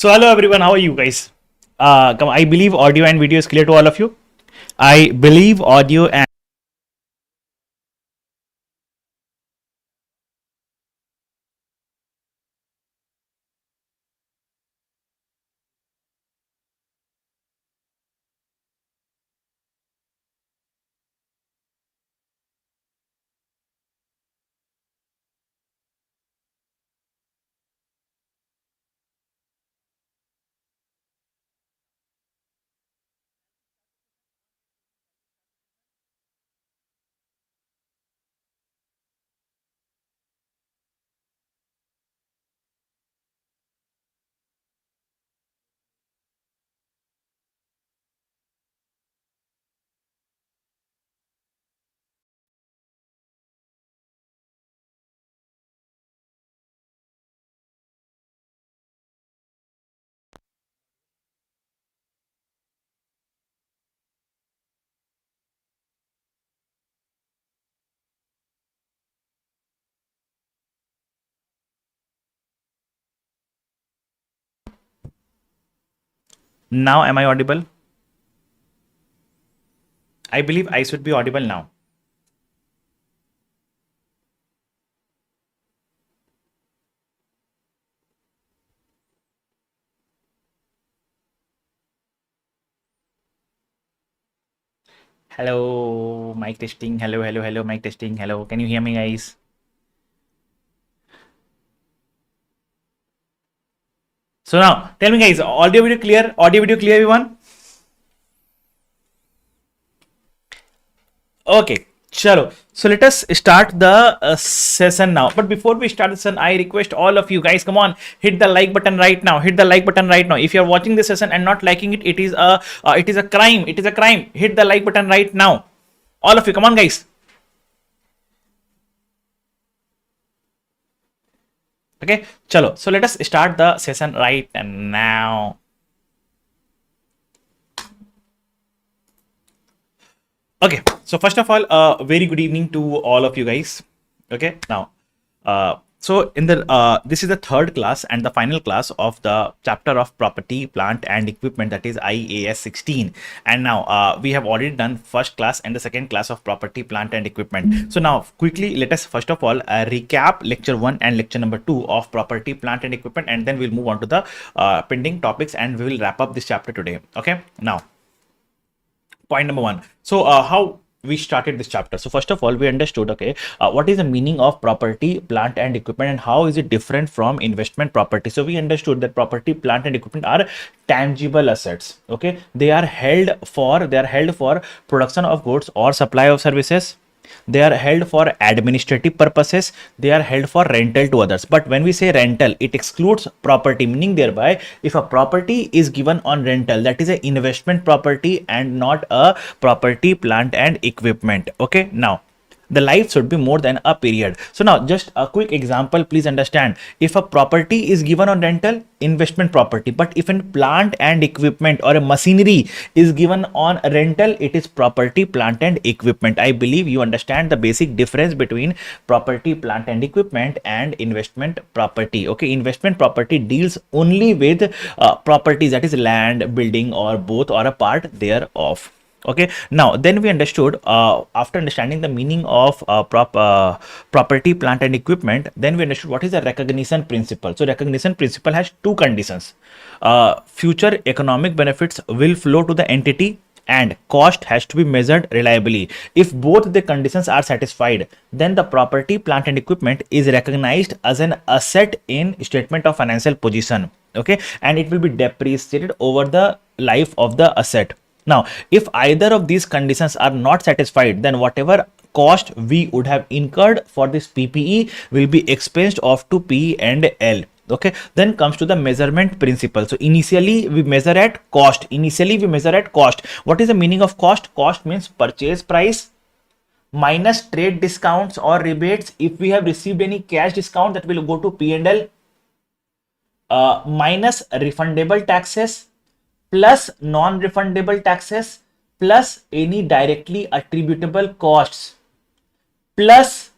So hello everyone, how are you guys? I believe audio and video is clear to all of you. I believe audio and now am I audible? I believe I should be audible now. Hello, mic testing. Hello, mic testing. Hello, can you hear me, guys? So now, tell me, guys, audio video clear? Audio video clear, everyone? Okay, chalo. So let us start the session now. But before we start the session, I request all of you guys, come on, hit the like button right now. Hit the like button right now. If you are watching this session and not liking it, it is a crime. It is a crime. Hit the like button right now. All of you, come on, guys. Okay, chalo. So let us start the session right now. Okay, so first of all, very good evening to all of you guys. Okay, now, so in the this is the third class and the final class of the chapter of property, plant, and equipment, that is IAS 16. And now we have already done first class and the second class of property, plant, and equipment. So now quickly let us first of all recap lecture 1 and lecture number 2 of property, plant, and equipment, and then we'll move on to the pending topics and we will wrap up this chapter today. Okay, now. Point number 1. So how we started this chapter. So first of all, we understood, okay, what is the meaning of property, plant, and equipment, and how is it different from investment property. So we understood that property, plant, and equipment are tangible assets. Okay, they are held for production of goods or supply of services. They are held for administrative purposes. They are held for rental to others. But when we say rental, it excludes property, meaning thereby if a property is given on rental, that is an investment property and not a property, plant, and equipment. Okay, now the life should be more than a period. So now just a quick example, please understand. If a property is given on rental, investment property, but if a plant and equipment or a machinery is given on rental, it is property, plant, and equipment. I believe you understand the basic difference between property, plant, and equipment and investment property. Okay, investment property deals only with properties, that is land, building, or both, or a part thereof. Okay, now then we understood, after understanding the meaning of property, plant, and equipment, then we understood what is the recognition principle. So recognition principle has two conditions. Future economic benefits will flow to the entity and cost has to be measured reliably. If both the conditions are satisfied, then the property, plant, and equipment is recognized as an asset in statement of financial position. Okay, and it will be depreciated over the life of the asset. Now, if either of these conditions are not satisfied, then whatever cost we would have incurred for this PPE will be expensed off to P and L. Okay, then comes to the measurement principle. So initially we measure at cost. What is the meaning of cost? Cost means purchase price minus trade discounts or rebates. If we have received any cash discount, that will go to P and L, minus refundable taxes, plus non-refundable taxes, plus any directly attributable costs, plus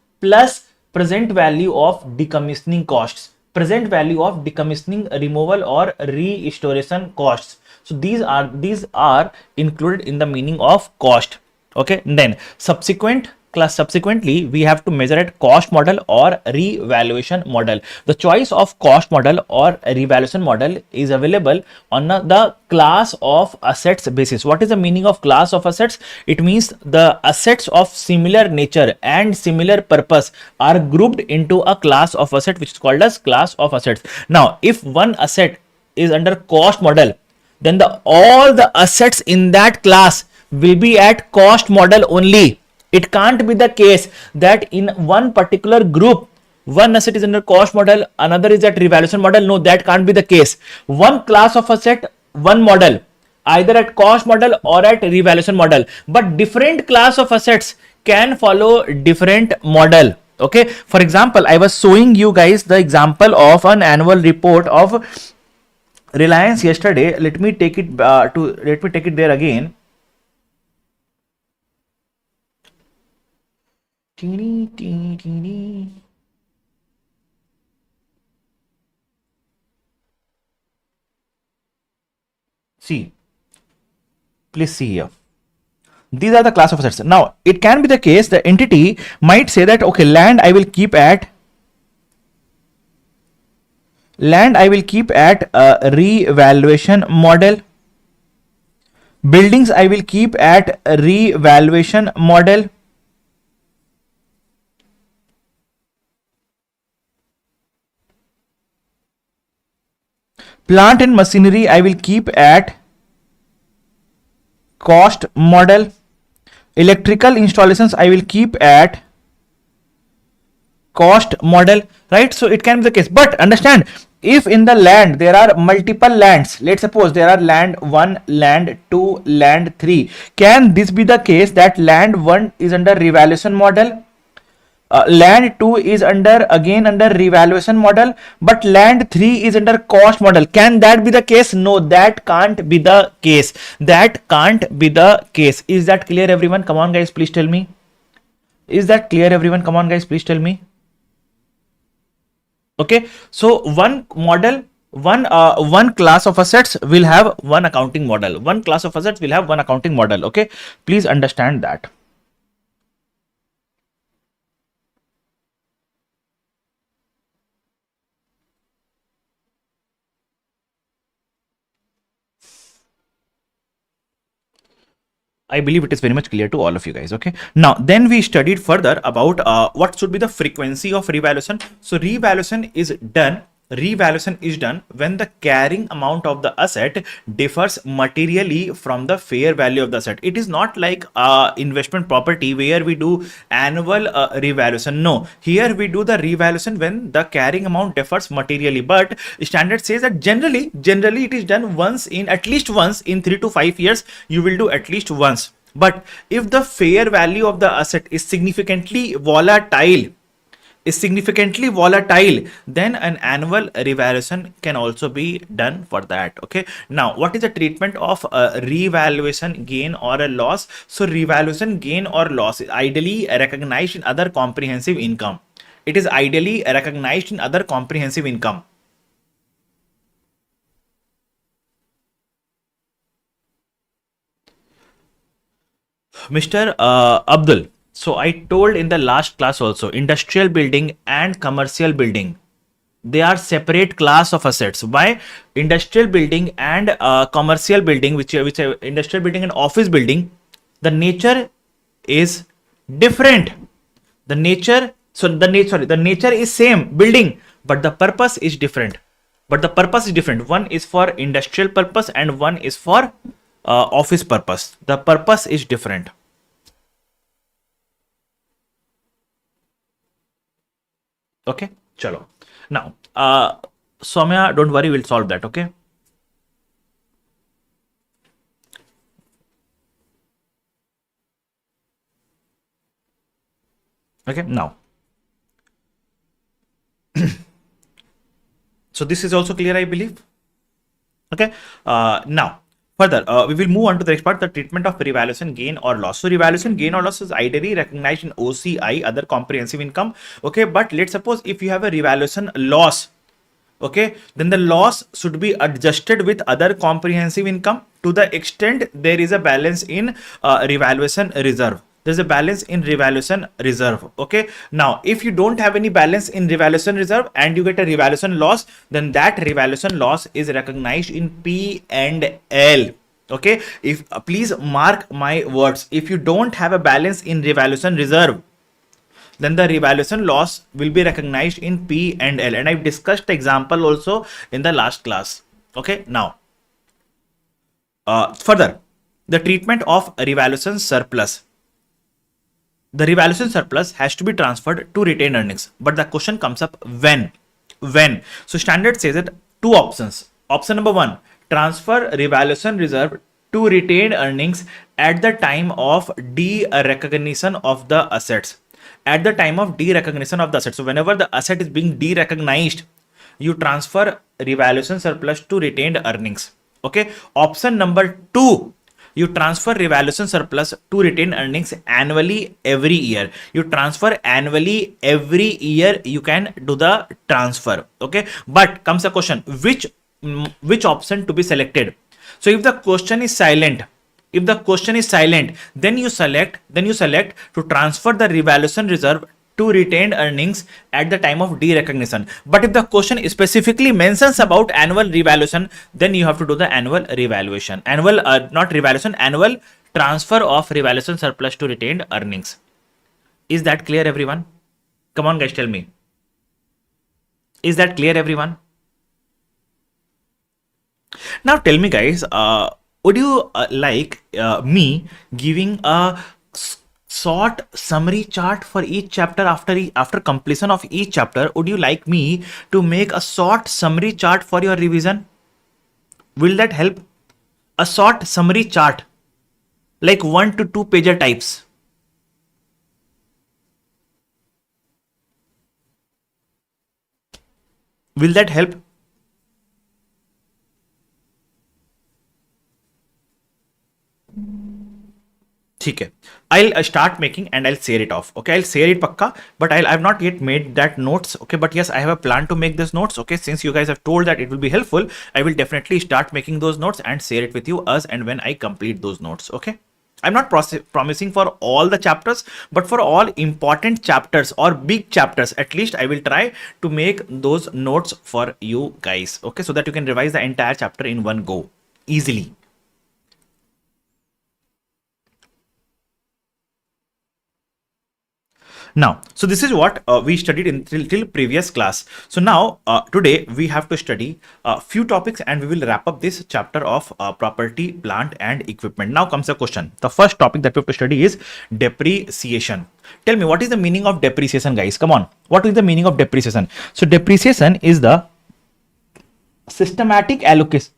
present value of decommissioning costs, present value of decommissioning, removal or restoration costs. So these are included in the meaning of cost. Okay, then subsequently we have to measure at cost model or revaluation model. The choice of cost model or revaluation model is available on the class of assets basis. What is the meaning of class of assets? It means the assets of similar nature and similar purpose are grouped into a class of asset which is called as class of assets. Now if one asset is under cost model, then all the assets in that class will be at cost model only. It can't be the case that in one particular group one asset is under cost model, another is at revaluation model. No, that can't be the case. One class of asset, one model, either at cost model or at revaluation model, but different class of assets can follow different model. Okay, for example, I was showing you guys the example of an annual report of Reliance yesterday. Let me take it there again. See, please see here. These are the class of assets. Now, it can be the case the entity might say that, okay, land I will keep at revaluation model. Buildings I will keep at revaluation model. Plant and machinery I will keep at cost model. Electrical installations I will keep at cost model, right? So it can be the case, but understand, if in the land there are multiple lands, let's suppose there are land 1, land 2, land 3, can this be the case that land 1 is under revaluation model, land 2 is under revaluation model, but land 3 is under cost model? Can that be the case? No, that can't be the case. That can't be the case. Is that clear, everyone? Come on guys, please tell me. Is that clear, everyone? Come on guys, please tell me. Okay, so one model, one class of assets will have one accounting model. One class of assets will have one accounting model. Okay, please understand that. I believe it is very much clear to all of you guys. Okay, now then we studied further about what should be the frequency of revaluation. So revaluation is done when the carrying amount of the asset differs materially from the fair value of the asset. It is not like investment property where we do annual revaluation. No, here we do the revaluation when the carrying amount differs materially, but standard says that generally it is done at least once in 3 to 5 years. You will do at least once. But if the fair value of the asset is significantly volatile, then an annual revaluation can also be done for that. Okay, now what is the treatment of revaluation gain or a loss? So revaluation gain or loss is ideally recognized in other comprehensive income. It is ideally recognized in other comprehensive income. Mr. Abdul, so I told in the last class also, industrial building and commercial building, they are separate class of assets. Why? Industrial building and commercial building, which industrial building and office building, the nature is different. The nature is same building, but the purpose is different. One is for industrial purpose and one is for office purpose. The purpose is different. Okay, chalo. Now, Soumya, don't worry, we'll solve that. Okay. Okay, now. So this is also clear, I believe. Okay. Now, further, we will move on to the next part, the treatment of revaluation gain or loss. So revaluation gain or loss is ideally recognized in OCI, other comprehensive income. Okay, but let's suppose if you have a revaluation loss, okay, then the loss should be adjusted with other comprehensive income to the extent there is a balance in revaluation reserve. There's a balance in revaluation reserve. Okay, now if you don't have any balance in revaluation reserve and you get a revaluation loss, then that revaluation loss is recognized in P and L. Okay, if please mark my words, if you don't have a balance in revaluation reserve, then the revaluation loss will be recognized in P and L, and I've discussed the example also in the last class. Okay, now further, the treatment of revaluation surplus. The revaluation surplus has to be transferred to retained earnings, but the question comes up when. So standard says that two options. Option number one, transfer revaluation reserve to retained earnings at the time of derecognition of the assets. At the time of derecognition of the asset. So whenever the asset is being derecognized, you transfer revaluation surplus to retained earnings. Okay. Option number two, you transfer revaluation surplus to retained earnings annually every year. You transfer annually every year. You can do the transfer. Okay. But comes a question, which option to be selected? So if the question is silent, then you select to transfer the revaluation reserve to retained earnings at the time of derecognition. But if the question specifically mentions about annual revaluation, then you have to do the annual revaluation. Annual transfer of revaluation surplus to retained earnings. Is that clear, everyone? Come on, guys, tell me. Is that clear, everyone? Now tell me, guys, would you like me giving a short summary chart for each chapter after completion of each chapter? Would you like me to make a short summary chart for your revision? Will that help? A short summary chart, like 1 to 2 pager types. Will that help? Okay, I'll start making and I'll share it off. Okay, I'll share it pakka, but I've not yet made that notes. Okay, but yes, I have a plan to make this notes. Okay, since you guys have told that it will be helpful, I will definitely start making those notes and share it with you as and when I complete those notes. Okay, I'm not promising for all the chapters, but for all important chapters or big chapters, at least I will try to make those notes for you guys. Okay, so that you can revise the entire chapter in one go easily. Now, so this is what we studied in till previous class. So now today we have to study a few topics and we will wrap up this chapter of property, plant and equipment. Now comes the question. The first topic that we have to study is depreciation. Tell me, what is the meaning of depreciation, guys? Come on. What is the meaning of depreciation? So depreciation is the systematic allocation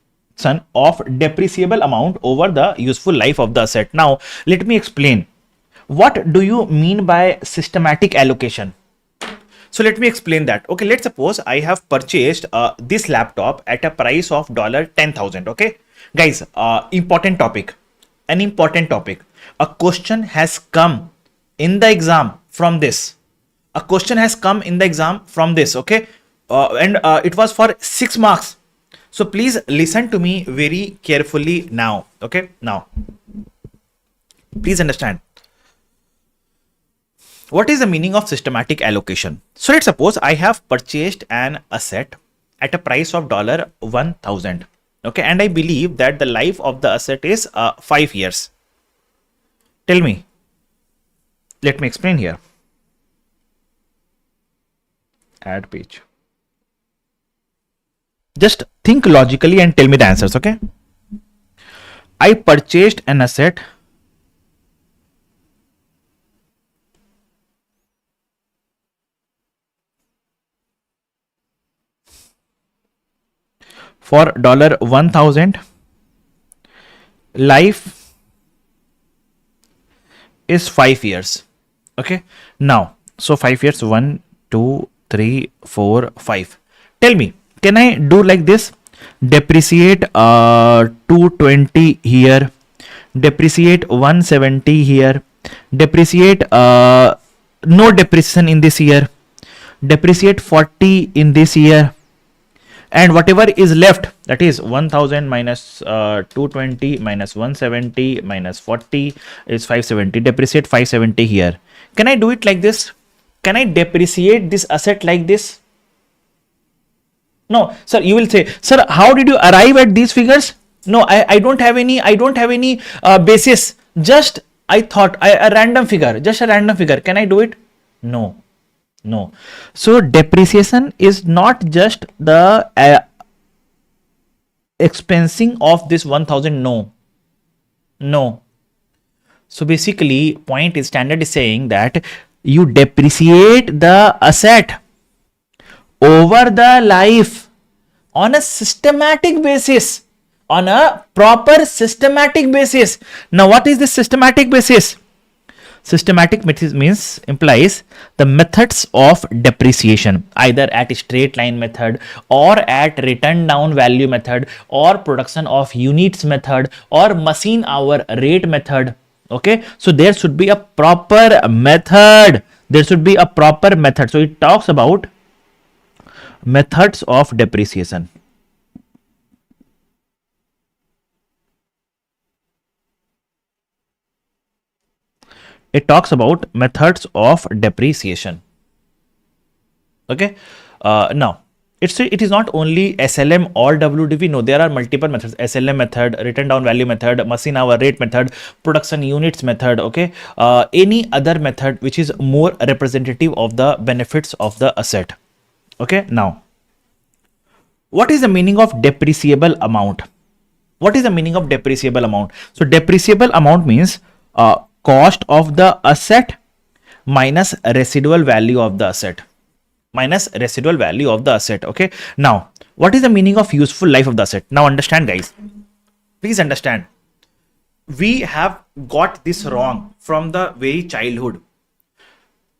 of depreciable amount over the useful life of the asset. Now, let me explain. What do you mean by systematic allocation? So let me explain that. Okay, let's suppose I have purchased this laptop at a price of $10,000. Okay, guys, important topic. An important topic. A question has come in the exam from this. A question has come in the exam from this. Okay, and it was for 6 marks. So please listen to me very carefully now. Okay, now please understand. What is the meaning of systematic allocation? So let's suppose I have purchased an asset at a price of $1,000. Okay, and I believe that the life of the asset is 5 years. Tell me. Let me explain here. Add page. Just think logically and tell me the answers. Okay. I purchased an asset for $1,000. Life is 5 years. Okay, now so 5 years, 1 2 3 4 5. Tell me, can I do like this? Depreciate 220 here, depreciate 170 here, depreciate no depreciation in this year, depreciate 40 in this year, and whatever is left, that is 1000 minus 220 minus 170 minus 40 is 570. Depreciate 570 here. Can I do it like this? Can I depreciate this asset like this? No, sir. You will say, sir, how did you arrive at these figures? No, I don't have any. I don't have any basis. Just I thought a random figure. Just a random figure. Can I do it? No. No. So depreciation is not just the expensing of this 1000. No. No. So basically, point is standard is saying that you depreciate the asset over the life on a systematic basis, on a proper systematic basis. Now, what is this systematic basis? Systematic means implies the methods of depreciation, either at straight line method or at written down value method or production of units method or machine hour rate method. Okay, so there should be a proper method. There should be a proper method. So it talks about methods of depreciation. It talks about methods of depreciation. Okay, now it is not only SLM or WDV. No, there are multiple methods: SLM method, written down value method, machine hour rate method, production units method. Okay, any other method which is more representative of the benefits of the asset. Okay, now what is the meaning of depreciable amount? What is the meaning of depreciable amount? So depreciable amount means cost of the asset minus residual value of the asset. Minus residual value of the asset. Okay. Now, what is the meaning of useful life of the asset? Now understand, guys. Please understand. We have got this wrong from the very childhood.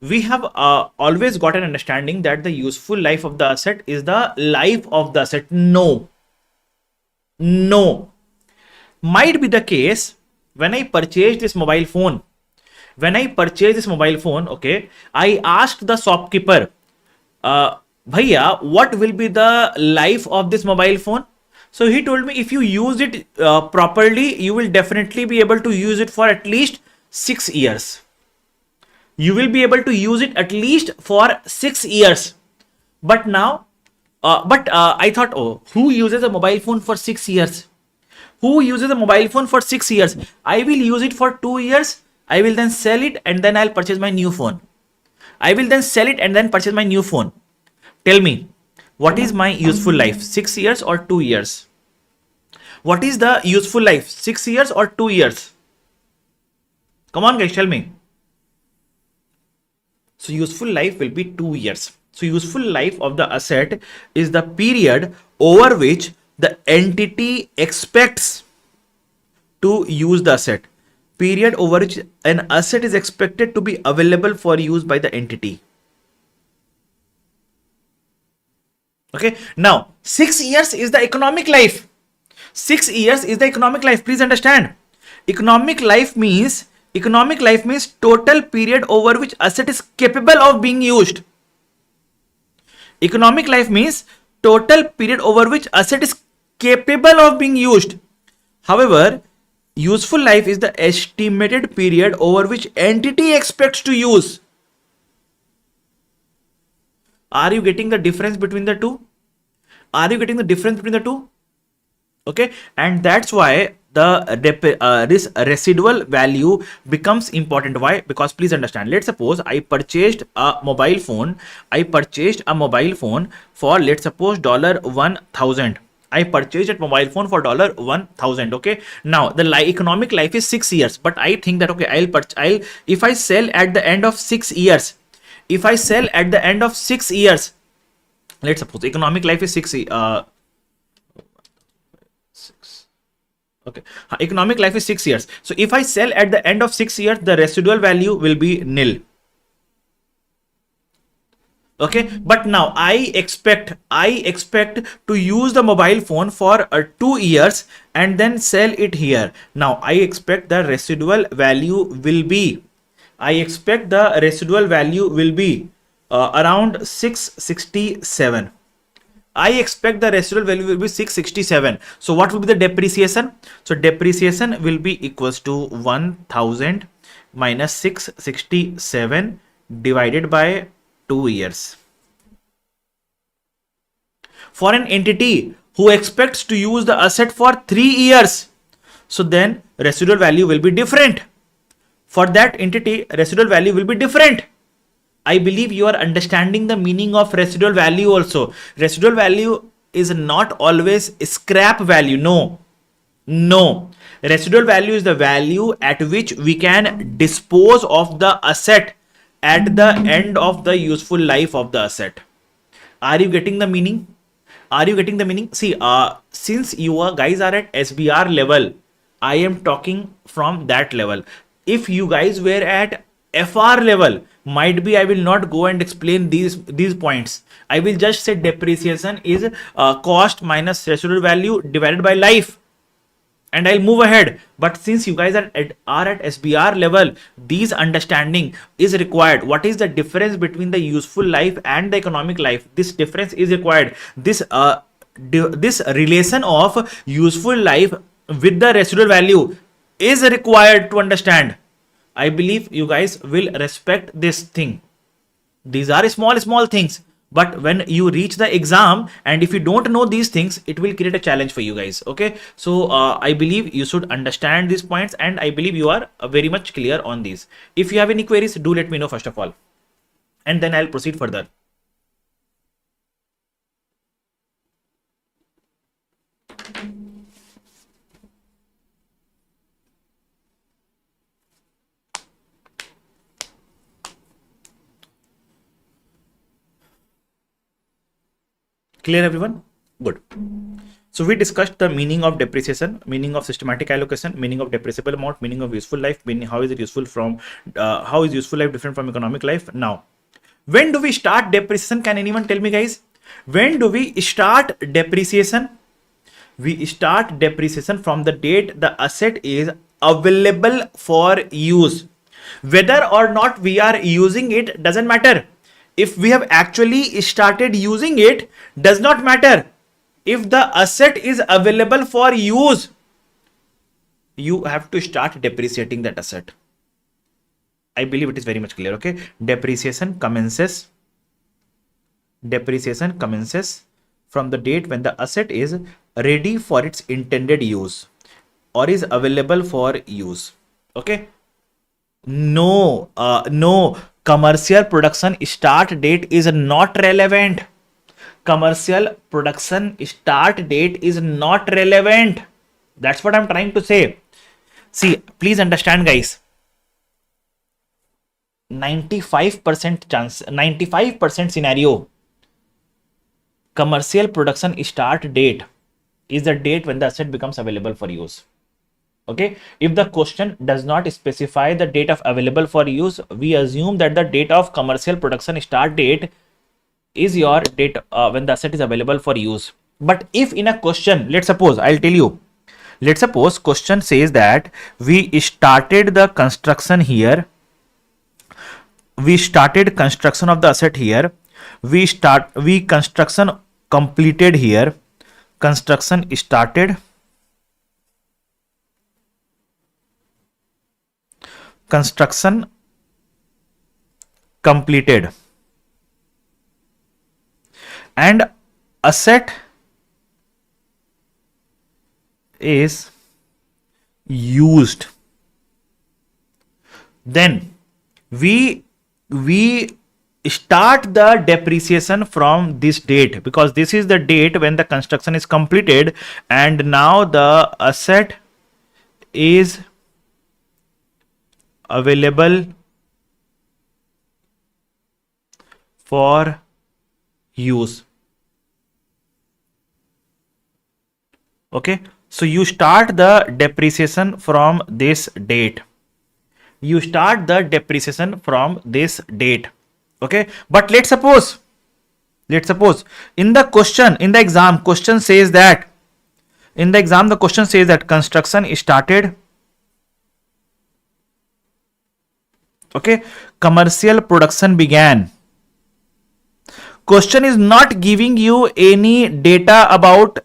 We have always got an understanding that the useful life of the asset is the life of the asset. No. No. Might be the case when I purchased this mobile phone. Okay, I asked the shopkeeper, Bhaiya, what will be the life of this mobile phone? So he told me, if you use it properly, you will definitely be able to use it for at least 6 years. You will be able to use it at least for 6 years. But now, I thought, oh, who uses a mobile phone for 6 years? Who uses a mobile phone for 6 years? I will use it for 2 years. I will then sell it and then I'll purchase my new phone. I will then sell it and then purchase my new phone. Tell me, what is my useful life? 6 years or 2 years? What is the useful life? 6 years or 2 years? Come on, guys, tell me. So useful life will be 2 years. So useful life of the asset is the period over which the entity expects to use the asset. Period over which an asset is expected to be available for use by the entity. Okay. Now, 6 years is the economic life. 6 years is the economic life. Please understand. Economic life means total period over which asset is capable of being used. Economic life means total period over which asset is capable of being used. However, useful life is the estimated period over which entity expects to use. Are you getting the difference between the two? Are you getting the difference between the two? Okay, and that's why this residual value becomes important. Why? Because please understand, let's suppose I purchased a mobile phone. For, let's suppose, $1,000. I purchased a mobile phone for $1,000. Okay, now the economic life is 6 years, but I think that, okay, if I sell at the end of 6 years, let's suppose economic life is 6 okay, economic life is 6 years. So if I sell at the end of 6 years, the residual value will be nil. Okay, but now I expect to use the mobile phone for 2 years and then sell it here. Now I expect the residual value will be around 667. I expect the residual value will be 667. So what will be the depreciation? So depreciation will be equals to 1000 minus 667 divided by 2 years. For an entity who expects to use the asset for 3 years, so then residual value will be different. For that entity, residual value will be different. I believe you are understanding the meaning of residual value also. Residual value is not always scrap value. No. No. Residual value is the value at which we can dispose of the asset at the end of the useful life of the asset. Are you getting the meaning? Are you getting the meaning? See, since you guys are at SBR level, I am talking from that level. If you guys were at FR level, might be I will not go and explain these points. I will just say depreciation is cost minus residual value divided by life, and I'll move ahead. But since you guys are at SBR level, these understanding is required. What is the difference between the useful life and the economic life? This difference is required. This relation of useful life with the residual value is required to understand. I believe you guys will respect this thing. These are small things, but when you reach the exam and if you don't know these things, it will create a challenge for you guys. Okay, so I believe you should understand these points, and I believe you are very much clear on these. If you have any queries, do let me know first of all, and then I'll proceed further. Clear everyone? Good. So we discussed the meaning of depreciation, meaning of systematic allocation, meaning of depreciable amount, meaning of useful life, meaning how is it useful from, how is useful life different from economic life. Now, when do we start depreciation? Can anyone tell me, guys? When do we start depreciation? We start depreciation from the date the asset is available for use. Whether or not we are using it doesn't matter. If we have actually started using it, does not matter. If the asset is available for use, you have to start depreciating that asset. I believe it is very much clear. Okay, depreciation commences from the date when the asset is ready for its intended use or is available for use. Okay, no, commercial production start date is not relevant. Commercial production start date is not relevant. That's what I'm trying to say. See, please understand, guys. 95% chance, 95% scenario, commercial production start date is the date when the asset becomes available for use. Okay, if the question does not specify the date of available for use, we assume that the date of commercial production start date is your date when the asset is available for use. But if in a question, let's suppose, I'll tell you, let's suppose question says that we started the construction here, we started construction of the asset here, we construction completed here, construction started, construction completed, and asset is used, then we start the depreciation from this date, because this is the date when the construction is completed and now the asset is available for use. Okay, so you start the depreciation from this date. You start the depreciation from this date. Okay, but let's suppose in the question, in the exam, question says that construction started, okay, commercial production began, question is not giving you any data about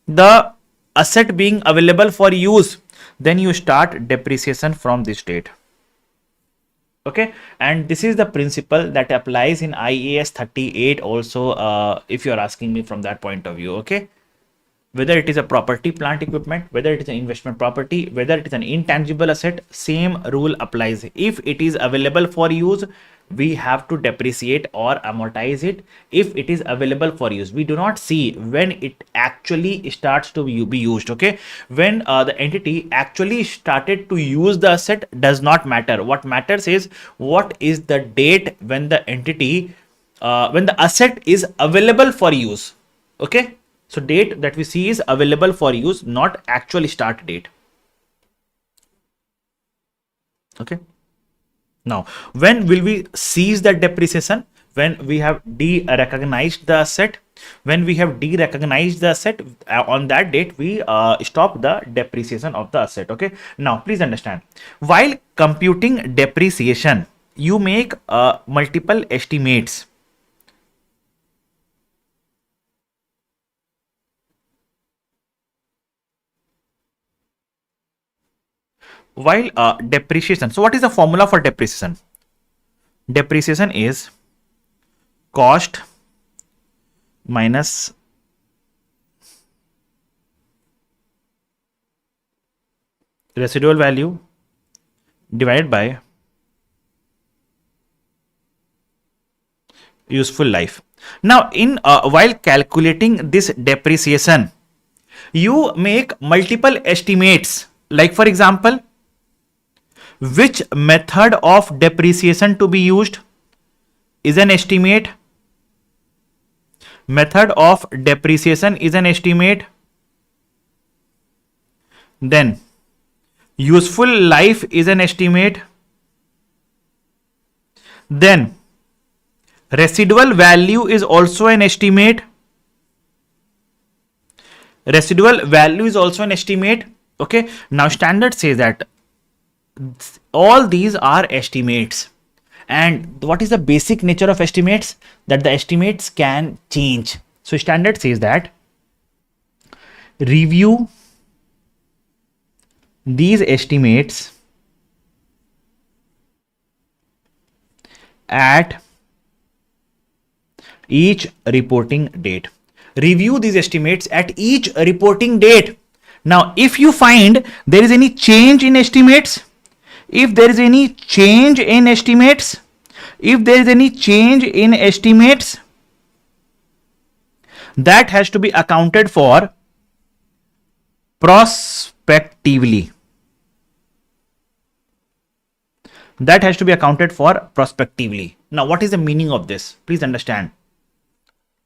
the asset being available for use, then you start depreciation from this date. Okay, and this is the principle that applies in IAS 38 also, if you're asking me from that point of view. Okay, whether it is a property, plant, equipment, whether it is an investment property, whether it is an intangible asset, same rule applies. If it is available for use, we have to depreciate or amortize it. If it is available for use, we do not see when it actually starts to be used. Okay, when the entity actually started to use the asset does not matter. What matters is what is the date when the entity when the asset is available for use. Okay, so date that we see is available for use, not actual start date. Okay, now when will we cease that depreciation? When we have de-recognized the asset. When we have de-recognized the asset, on that date we stop the depreciation of the asset. Okay, now please understand, while computing depreciation you make multiple estimates. While depreciation, so what is the formula for depreciation? Depreciation is cost minus residual value divided by useful life. Now in while calculating this depreciation, you make multiple estimates, like for example, which method of depreciation to be used is an estimate. Method of depreciation is an estimate. Then useful life is an estimate. Then residual value is also an estimate. Residual value is also an estimate. Okay, now standard says that all these are estimates. And what is the basic nature of estimates? That the estimates can change. So standard says that review these estimates at each reporting date. Review these estimates at each reporting date. Now if you find there is any change in estimates, if there is any change in estimates, that has to be accounted for prospectively. That has to be accounted for prospectively. Now what is the meaning of this? Please understand.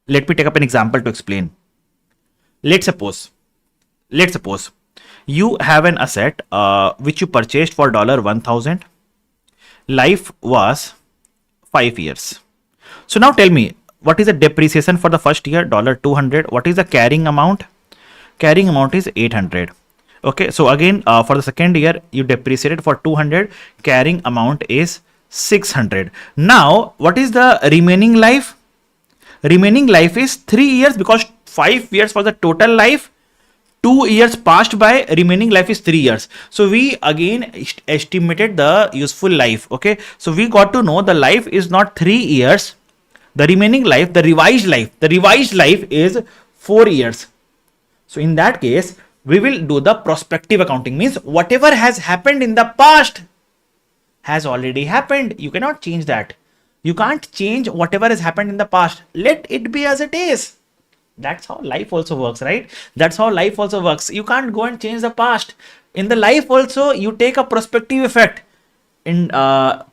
Let me take up an example to explain. Let's suppose you have an asset which you purchased for $1,000. Life was 5 years. So now tell me, what is the depreciation for the first year? $200. What is the carrying amount? Carrying amount is 800. Okay, so again for the second year you depreciated for 200. Carrying amount is 600. Now what is the remaining life? Remaining life is 3 years, because 5 years for the total life. 2 years passed by, remaining life is 3 years. So we again estimated the useful life. Okay, so we got to know the life is not 3 years. The remaining life, the revised life is 4 years. So in that case, we will do the prospective accounting. Means whatever has happened in the past has already happened. You cannot change that. You can't change whatever has happened in the past. Let it be as it is. That's how life also works, right? That's how life also works. You can't go and change the past. In the life also, you take a prospective effect. In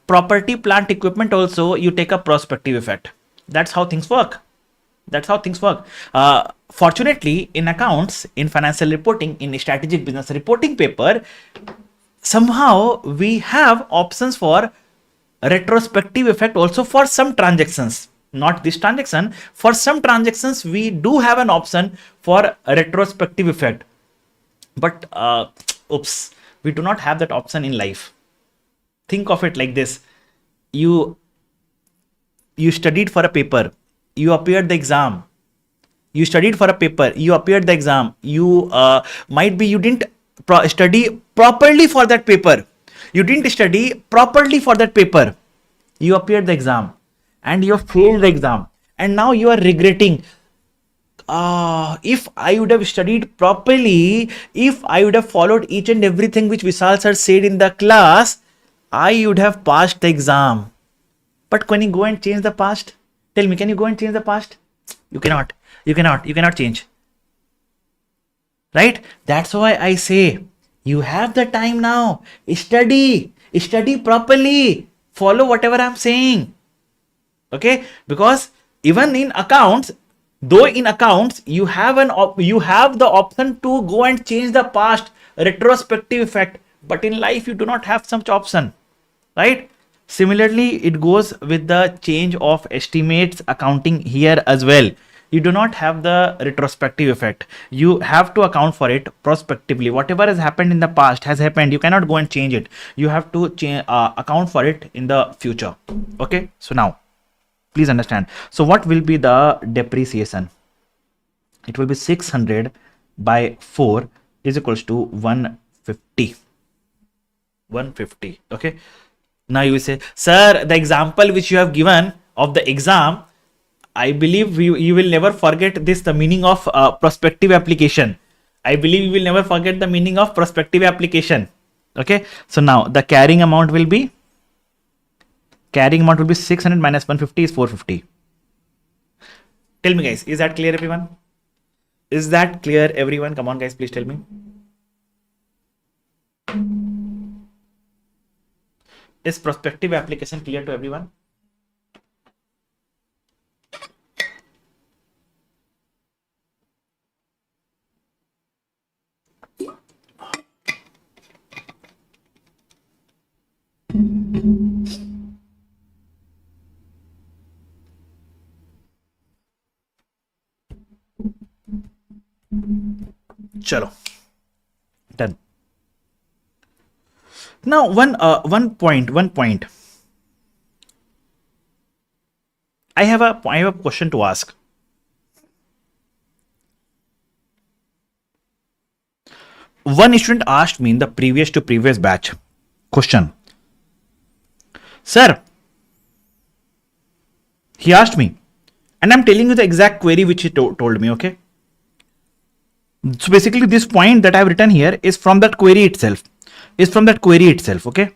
property, plant, equipment also, you take a prospective effect. That's how things work. That's how things work. Fortunately, in accounts, in financial reporting, in strategic business reporting paper, somehow we have options for retrospective effect also for some transactions. Not this transaction. For some transactions, we do have an option for a retrospective effect. But oops, we do not have that option in life. Think of it like this. You you studied for a paper, you appeared the exam. You studied for a paper, you appeared the exam. You might be you didn't study properly for that paper. You didn't study properly for that paper. You appeared the exam and you failed the exam. And now you are regretting. If I would have studied properly, if I would have followed each and everything which Vishal sir said in the class, I would have passed the exam. But can you go and change the past? Tell me, can you go and change the past? You cannot. You cannot change. Right? That's why I say, you have the time now. Study properly. Follow whatever I'm saying. Okay? Because even in accounts, though in accounts, you have the option to go and change the past, retrospective effect. But in life, you do not have such option. Right? Similarly, it goes with the change of estimates accounting here as well. You do not have the retrospective effect. You have to account for it prospectively. Whatever has happened in the past has happened. You cannot go and change it. You have to account for it in the future. Okay. So now, please understand. So what will be the depreciation? It will be 600 by 4 is equals to 150. 150. Okay. Now you will say, sir, the example which you have given of the exam, I believe you will never forget this, the meaning of prospective application. I believe you will never forget the meaning of prospective application. Okay. So now the carrying amount will be 600 minus 150 is 450. Tell me guys, is that clear everyone? Is that clear everyone? Come on guys, please tell me. Is prospective application clear to everyone? Chalo. Done. Now one point. I have a question to ask. One student asked me in the previous batch question. Sir, he asked me, and I'm telling you the exact query which he told me, okay? So basically this point that I've written here is from that query itself. Okay?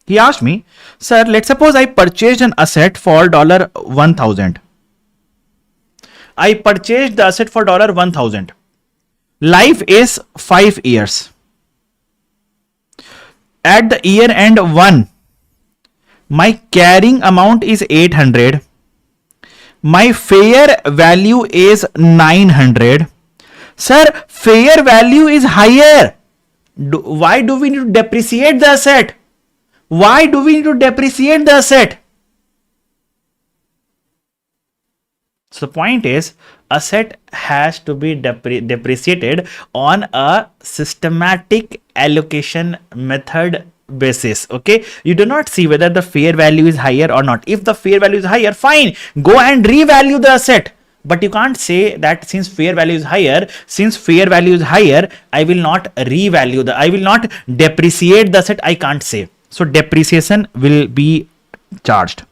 He asked me, sir, let's suppose I purchased an asset for $1,000. I purchased the asset for $1,000. Life is 5 years. At the year end 1, my carrying amount is 800. My fair value is 900. Sir, fair value is higher. Why do we need to depreciate the asset? Why do we need to depreciate the asset? So the point is, asset has to be depreciated on a systematic allocation method basis. Okay, you do not see whether the fair value is higher or not. If the fair value is higher, fine, go and revalue the asset. But you can't say that since fair value is higher, I will not revalue I will not depreciate the asset. I can't say. So depreciation will be charged.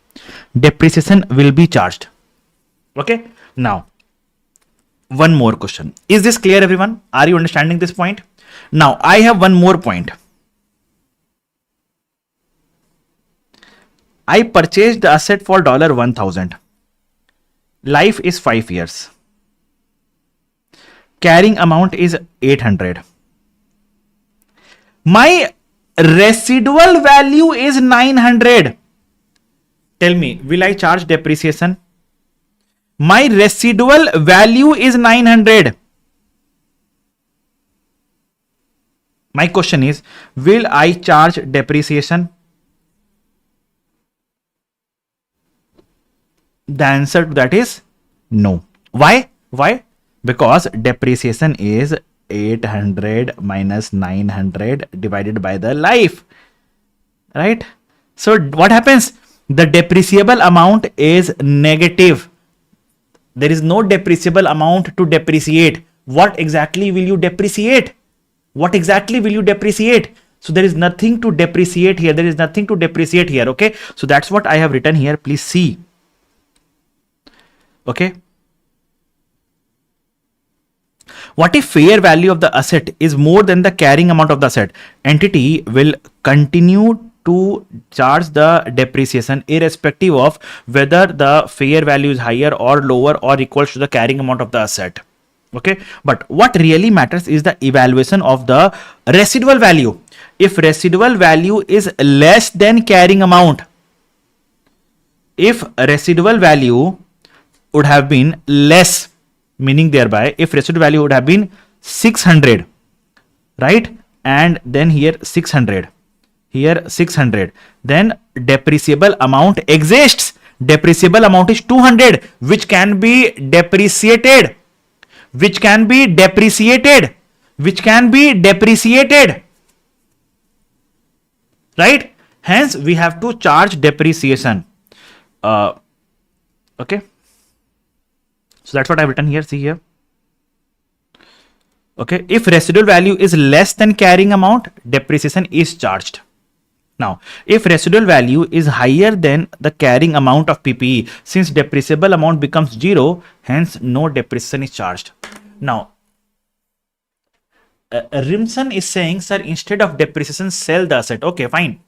Okay. Now, one more question. Is this clear, everyone? Are you understanding this point? Now, I have one more point. I purchased the asset for $1,000. Life is 5 years. Carrying amount is 800. My residual value is 900. Tell me, will I charge depreciation? My residual value is 900. My question is, will I charge depreciation? The answer to that is no. Why? Because depreciation is 800 minus 900 divided by the life. Right? So what happens? The depreciable amount is negative. There is no depreciable amount to depreciate. What exactly will you depreciate? What exactly will you depreciate? So there is nothing to depreciate here. There is nothing to depreciate here. Okay. So that's what I have written here. Please see. Okay. What if fair value of the asset is more than the carrying amount of the asset? Entity will continue to charge the depreciation irrespective of whether the fair value is higher or lower or equals to the carrying amount of the asset. Okay, but what really matters is the evaluation of the residual value. If residual value is less than carrying amount, if residual value would have been less, meaning thereby if residual value would have been 600, right, and then here 600, here 600, then depreciable amount exists. Depreciable amount is 200, which can be depreciated, which can be depreciated, which can be depreciated, right? Hence we have to charge depreciation. Okay, so that's what I've written here. See here. Okay, if residual value is less than carrying amount, depreciation is charged. Now, if residual value is higher than the carrying amount of PPE, since depreciable amount becomes 0, hence no depreciation is charged. Now, Rimson is saying, sir, instead of depreciation, sell the asset. Okay, fine.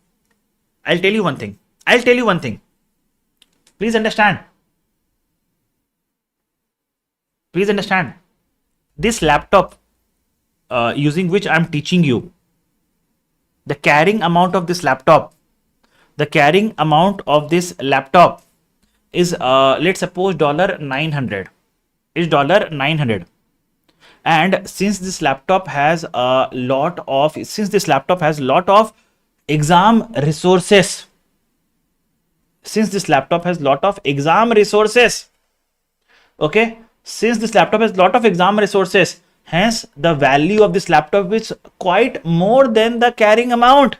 I'll tell you one thing. I'll tell you one thing. Please understand. Please understand. This laptop using which I'm teaching you, the carrying amount of this laptop, the carrying amount of this laptop is let's suppose $900, is $900. And since this laptop has a lot of exam resources, since this laptop has lot of exam resources, okay, since this laptop has lot of exam resources, hence the value of this laptop is quite more than the carrying amount,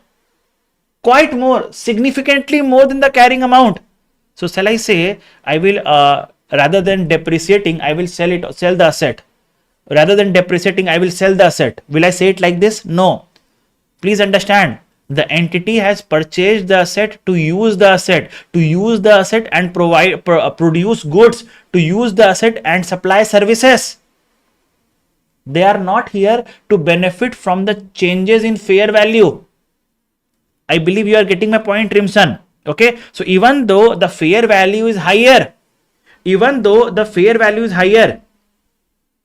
quite more, significantly more than the carrying amount. So shall I say, I will rather than depreciating, I will sell the asset. Rather than depreciating, I will sell the asset. Will I say it like this? No. Please understand, the entity has purchased the asset to use the asset, and produce goods, to use the asset and supply services. They are not here to benefit from the changes in fair value. I believe you are getting my point, Rimson. Okay, so even though the fair value is higher,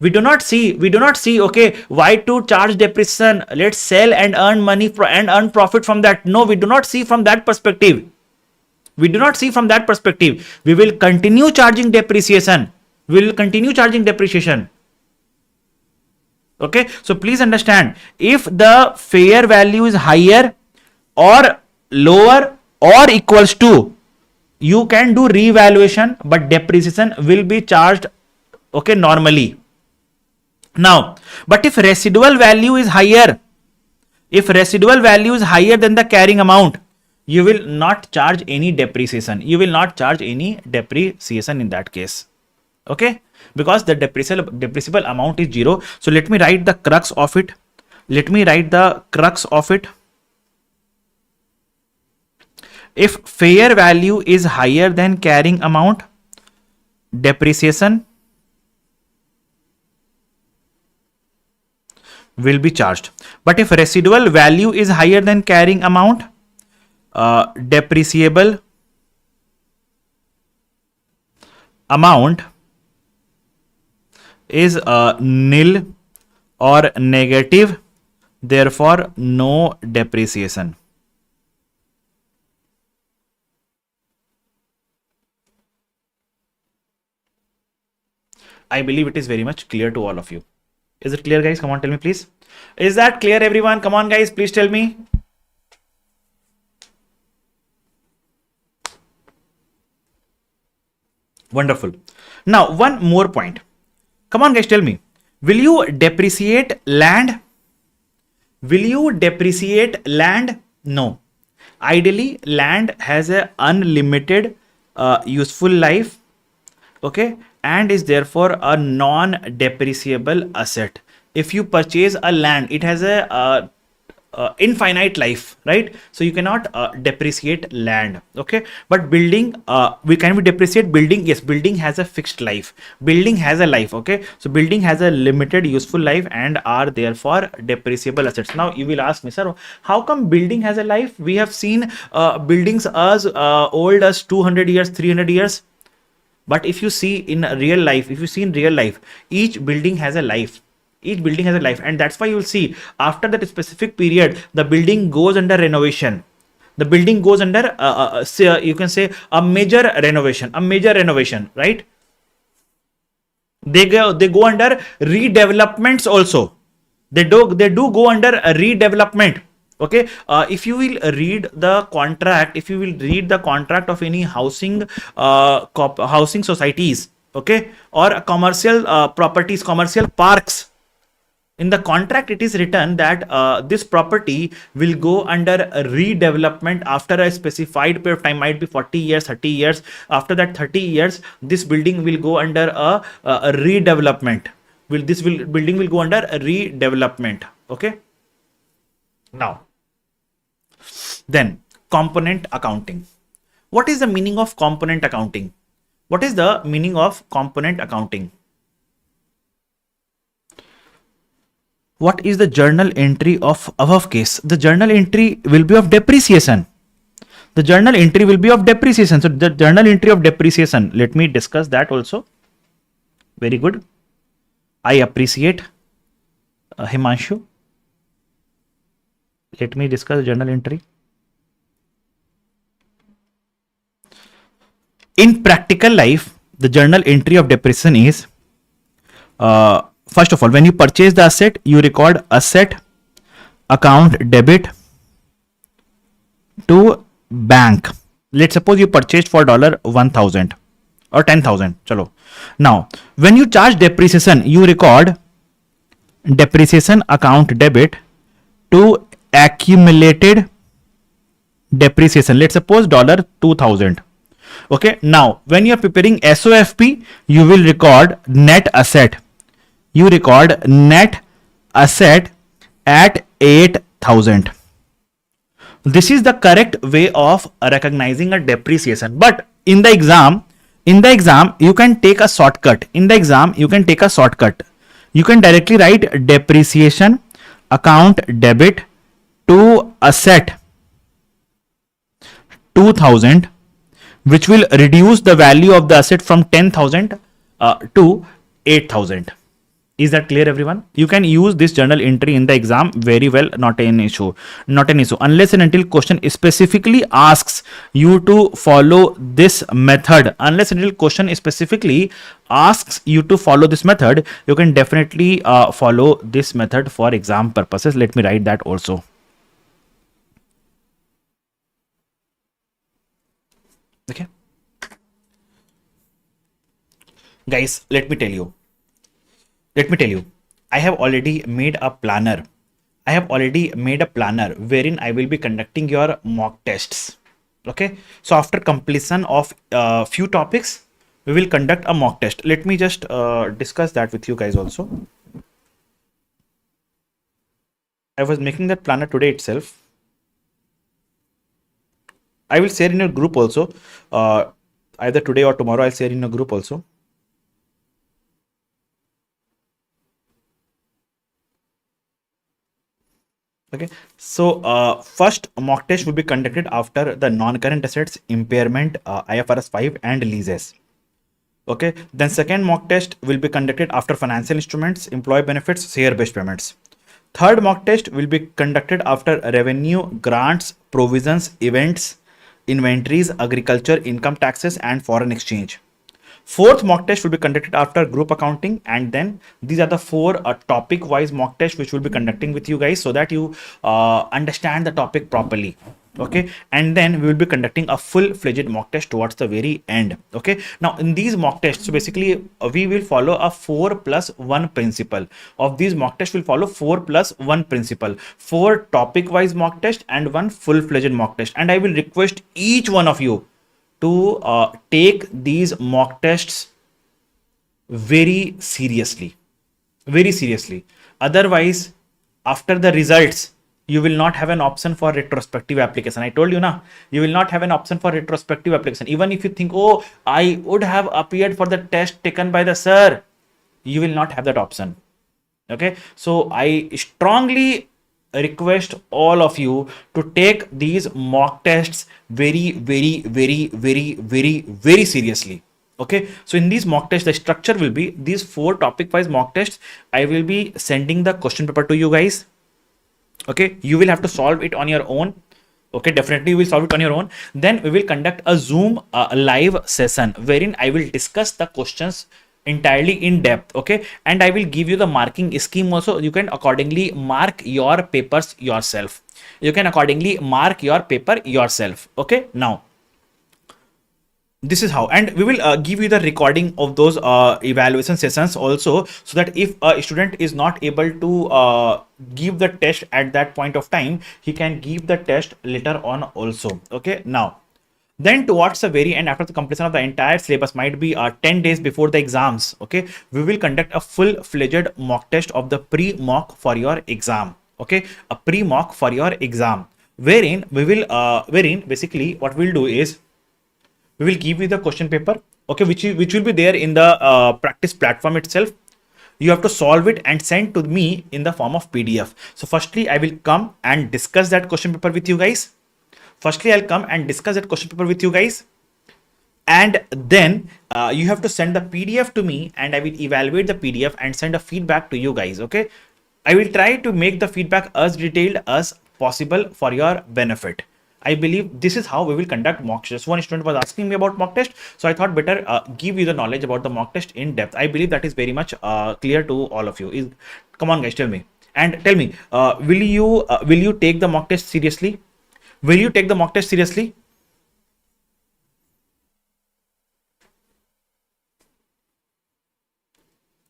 we do not see, okay, why to charge depreciation? Let's sell and earn money and earn profit from that. No, we do not see from that perspective. We will continue charging depreciation. Okay, so please understand, if the fair value is higher or lower or equals to, you can do revaluation, but depreciation will be charged, okay, normally. Now, but if residual value is higher, than the carrying amount, you will not charge any depreciation. In that case. Okay, because the depreciable amount is 0. So let me write the crux of it. If fair value is higher than carrying amount, depreciation will be charged. But if residual value is higher than carrying amount, depreciable amount is nil or negative, therefore no depreciation. I believe it is very much clear to all of you. Is it clear, guys? Come on, tell me, please. Is that clear, everyone? Come on, guys, please tell me. Wonderful. Now, one more point. Come on, guys, tell me. Will you depreciate land? No. Ideally, land has a unlimited useful life, okay, and is therefore a non-depreciable asset. If you purchase a land, it has a infinite life, right? So you cannot depreciate land, okay? But building, we can we depreciate building? Yes, building has a fixed life. Building has a life, okay? So building has a limited useful life and are therefore depreciable assets. Now you will ask me, sir, how come building has a life? We have seen buildings as old as 200 years, 300 years. But if you see in real life, each building has a life. Each building has a life, and that's why you will see after that specific period, the building goes under renovation. The building goes under, you can say, a major renovation, right? They go under redevelopments also. They do go under a redevelopment. Okay, if you will read the contract, of any housing societies, okay, or commercial properties, commercial parks, in the contract it is written that this property will go under a redevelopment after a specified period of time, might be 40 years, 30 years. After that 30 years, this building will go under a redevelopment. Building will go under a redevelopment. Okay. Now, then component accounting. What is the meaning of component accounting? What is the meaning of component accounting? What is the journal entry of above case? The journal entry will be of depreciation. So the journal entry of depreciation, let me discuss that also. Very good. I appreciate Himanshu. Let me discuss journal entry. In practical life, the journal entry of depreciation is, first of all, when you purchase the asset, you record asset account debit to bank. Let's suppose you purchased for $1,000 or 10,000. Chalo. Now, when you charge depreciation, you record depreciation account debit to accumulated depreciation. Let's suppose $2,000. Okay. Now, when you are preparing SOFP, you will record net asset. You record net asset at 8,000. This is the correct way of recognizing a depreciation. But in the exam, you can take a shortcut. You can directly write depreciation account debit to asset 2,000, which will reduce the value of the asset from 10,000 to 8,000. Is that clear, everyone? You can use this journal entry in the exam very well, not an issue. Unless and until question specifically asks you to follow this method. You can definitely follow this method for exam purposes. Let me write that also. Okay. Guys, let me tell you, I have already made a planner. Wherein I will be conducting your mock tests. Okay. So after completion of few topics, we will conduct a mock test. Let me just discuss that with you guys also. I was making that planner today itself. I will share in your group also. Either today or tomorrow, I'll share in a group also. Okay, so first mock test will be conducted after the non-current assets, impairment, IFRS 5 and leases. Okay, then second mock test will be conducted after financial instruments, employee benefits, share-based payments. Third mock test will be conducted after revenue, grants, provisions, events, inventories, agriculture, income taxes and foreign exchange. Fourth mock test will be conducted after group accounting, and then these are the four topic wise mock tests which will be conducting with you guys, so that you understand the topic properly. Okay, and then we will be conducting a full-fledged mock test towards the very end. Okay, now in these mock tests, so basically we will follow a 4+1 principle. Of these mock tests will follow 4+1 principle, 4 topic wise mock test and 1 full-fledged mock test. And I will request each one of you to take these mock tests very seriously, very seriously. Otherwise, after the results, you will not have an option for retrospective application. I told you now, you will not have an option for retrospective application. Even if you think, oh, I would have appeared for the test taken by the sir, you will not have that option. Okay, so I strongly request all of you to take these mock tests very, very, very, very, very, very seriously. Okay, so in these mock tests, the structure will be these 4 topic wise mock tests. I will be sending the question paper to you guys. Okay, you will have to solve it on your own. Okay, definitely you will solve it on your own. Then we will conduct a Zoom live session wherein I will discuss the questions entirely in depth. Okay, and I will give you the marking scheme also. You can accordingly mark your papers yourself. You can accordingly mark your paper yourself. Okay, now this is how, and we will give you the recording of those evaluation sessions also, so that if a student is not able to give the test at that point of time, he can give the test later on also. Okay, now then towards the very end, after the completion of the entire syllabus, might be 10 days before the exams, okay, we will conduct a full-fledged mock test of the pre-mock for your exam. Okay, a pre-mock for your exam, wherein we will wherein basically what we'll do is we will give you the question paper. Okay, which will be there in the practice platform itself. You have to solve it and send to me in the form of PDF. So firstly, I will come and discuss that question paper with you guys. Firstly, I'll come and discuss that question paper with you guys, and then you have to send the PDF to me, and I will evaluate the PDF and send a feedback to you guys. Okay, I will try to make the feedback as detailed as possible for your benefit. I believe this is how we will conduct mock tests. One student was asking me about mock test, so I thought better give you the knowledge about the mock test in depth. I believe that is very much clear to all of you. Come on guys, tell me, and tell me, will you take the mock test seriously? Will you take the mock test seriously?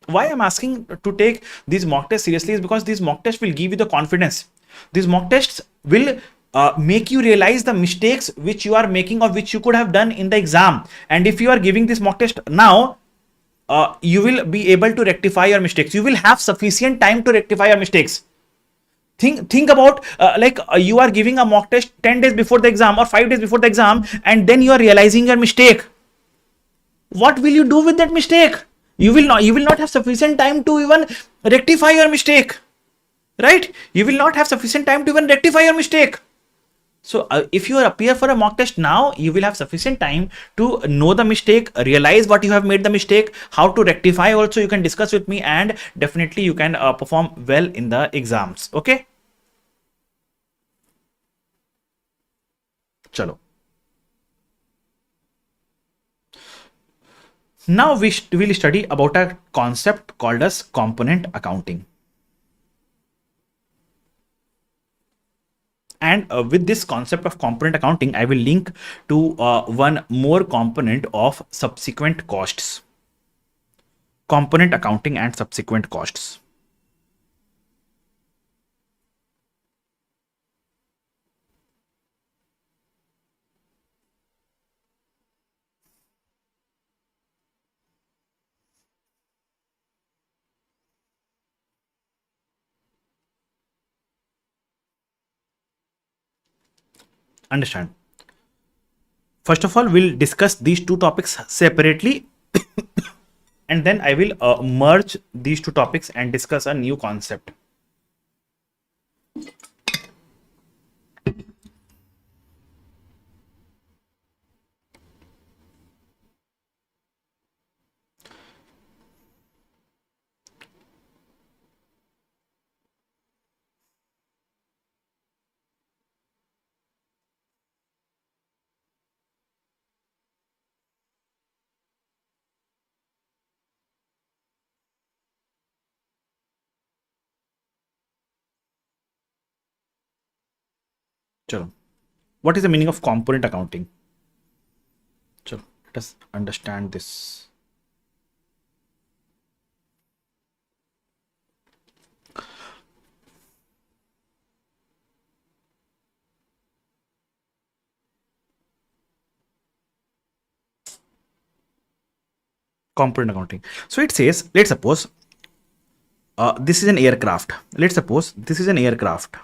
Why I'm asking to take these mock tests seriously is because these mock tests will give you the confidence. These mock tests will make you realize the mistakes which you are making or which you could have done in the exam. And if you are giving this mock test now, you will be able to rectify your mistakes. You will have sufficient time to rectify your mistakes. Think about you are giving a mock test 10 days before the exam or 5 days before the exam, and then you are realizing your mistake. What will you do with that mistake? You will not have sufficient time to even rectify your mistake, right? You will not have sufficient time to even rectify your mistake. So if you appear for a mock test now, you will have sufficient time to know the mistake, realize what you have made the mistake, how to rectify also you can discuss with me, and definitely you can perform well in the exams. Okay, chalo. Now we will study about a concept called as component accounting. And with this concept of component accounting, I will link to one more component of subsequent costs. Component accounting and subsequent costs. Understand? First of all, we'll discuss these two topics separately, and then I will merge these two topics and discuss a new concept. Chalo. What is the meaning of component accounting? So let us understand this. Component accounting. So it says, let's suppose this is an aircraft. Let's suppose this is an aircraft.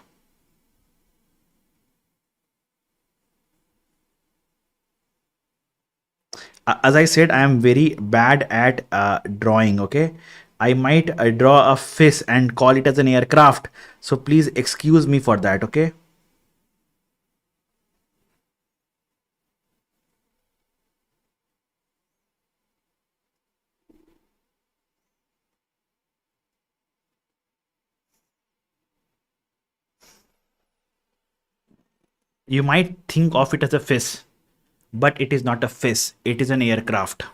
As I said, I am very bad at drawing. Okay, I might draw a fish and call it as an aircraft. So please excuse me for that. Okay. You might think of it as a fish, but it is not a fish. It is an aircraft.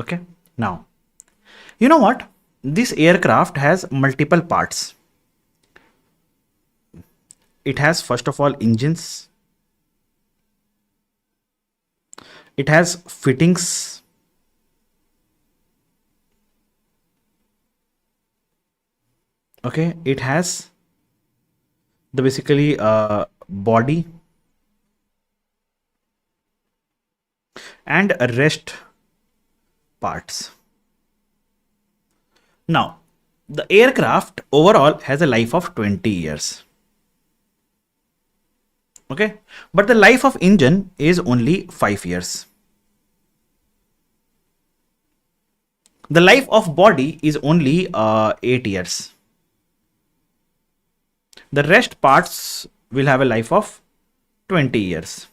Okay. Now, you know what? This aircraft has multiple parts. It has, first of all, engines. It has fittings. Okay. It has the basically body and rest parts. Now, the aircraft overall has a life of 20 years. Okay, but the life of engine is only 5 years. The life of body is only 8 years. The rest parts will have a life of 20 years.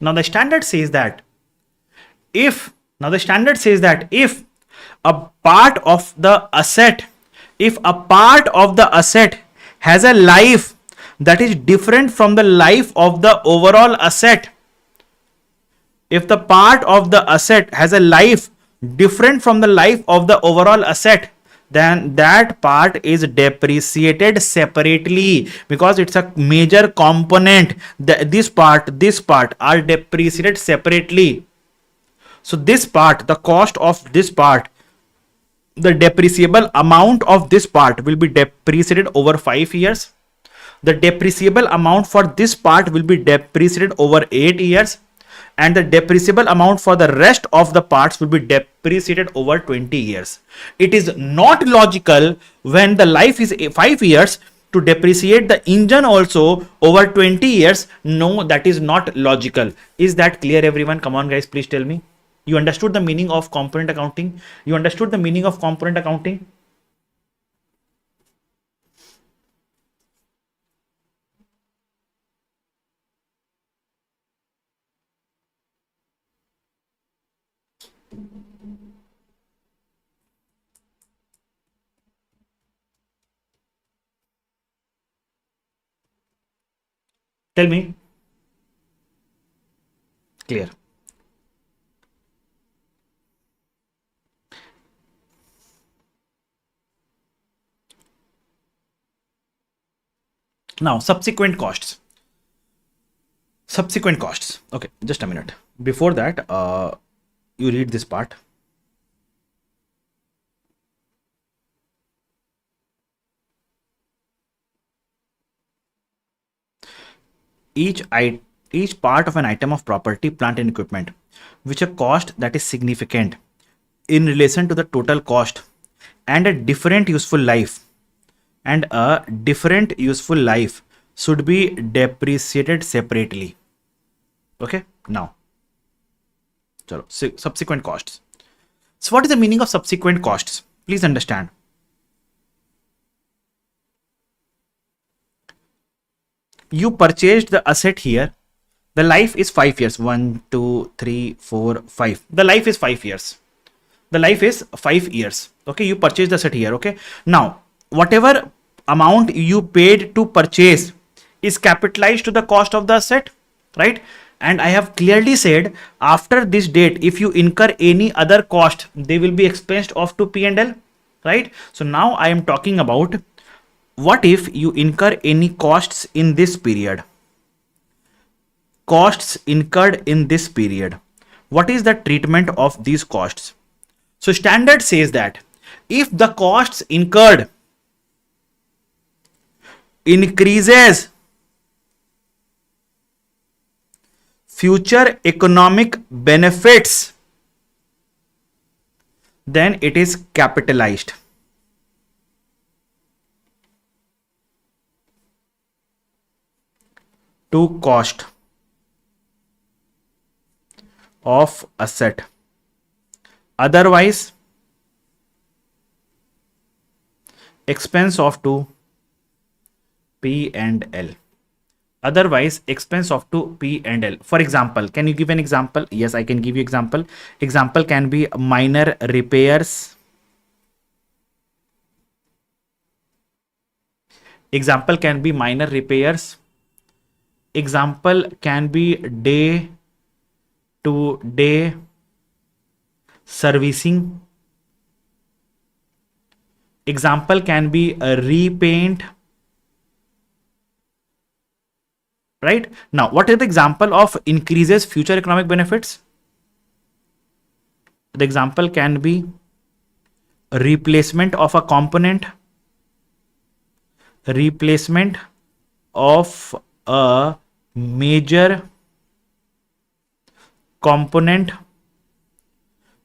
Now the standard says that if a part of the asset, has a life that is different from the life of the overall asset, if the part of the asset has a life different from the life of the overall asset, then that part is depreciated separately, because it's a major component. This part are depreciated separately. So this part, the cost of this part, the depreciable amount of this part will be depreciated over 5 years. The depreciable amount for this part will be depreciated over 8 years, and the depreciable amount for the rest of the parts will be depreciated over 20 years. It is not logical when the life is 5 years to depreciate the engine also over 20 years. No, that is not logical. Is that clear, everyone? Come on guys, please tell me. You understood the meaning of component accounting? You understood the meaning of component accounting? Tell me. Clear. Now, subsequent costs. Okay, just a minute. Before that, you read this part. Each part of an item of property, plant and equipment, which a cost that is significant in relation to the total cost and a different useful life should be depreciated separately. Okay, now subsequent costs. So what is the meaning of subsequent costs? Please understand. You purchased the asset here. The life is 5 years. 1, 2, 3, 4, 5. The life is 5 years. Okay, you purchased the asset here. Okay, now whatever amount you paid to purchase is capitalized to the cost of the asset, right? And I have clearly said, after this date, if you incur any other cost, they will be expensed off to P&L, right? So now I am talking about, what if you incur any costs in this period? costs incurred in this period. What is the treatment of these costs? So standard says that if the costs incurred increases future economic benefits, then it is capitalized. To cost of asset. Otherwise, expense of to P and L. Otherwise, expense of to P and L. For example, can you give an example? Yes, I can give you example. Example can be minor repairs. Example can be minor repairs. Example can be day to day servicing. Example can be a repaint. Right now, what is the example of increases future economic benefits? The example can be replacement of a component, replacement of a major component.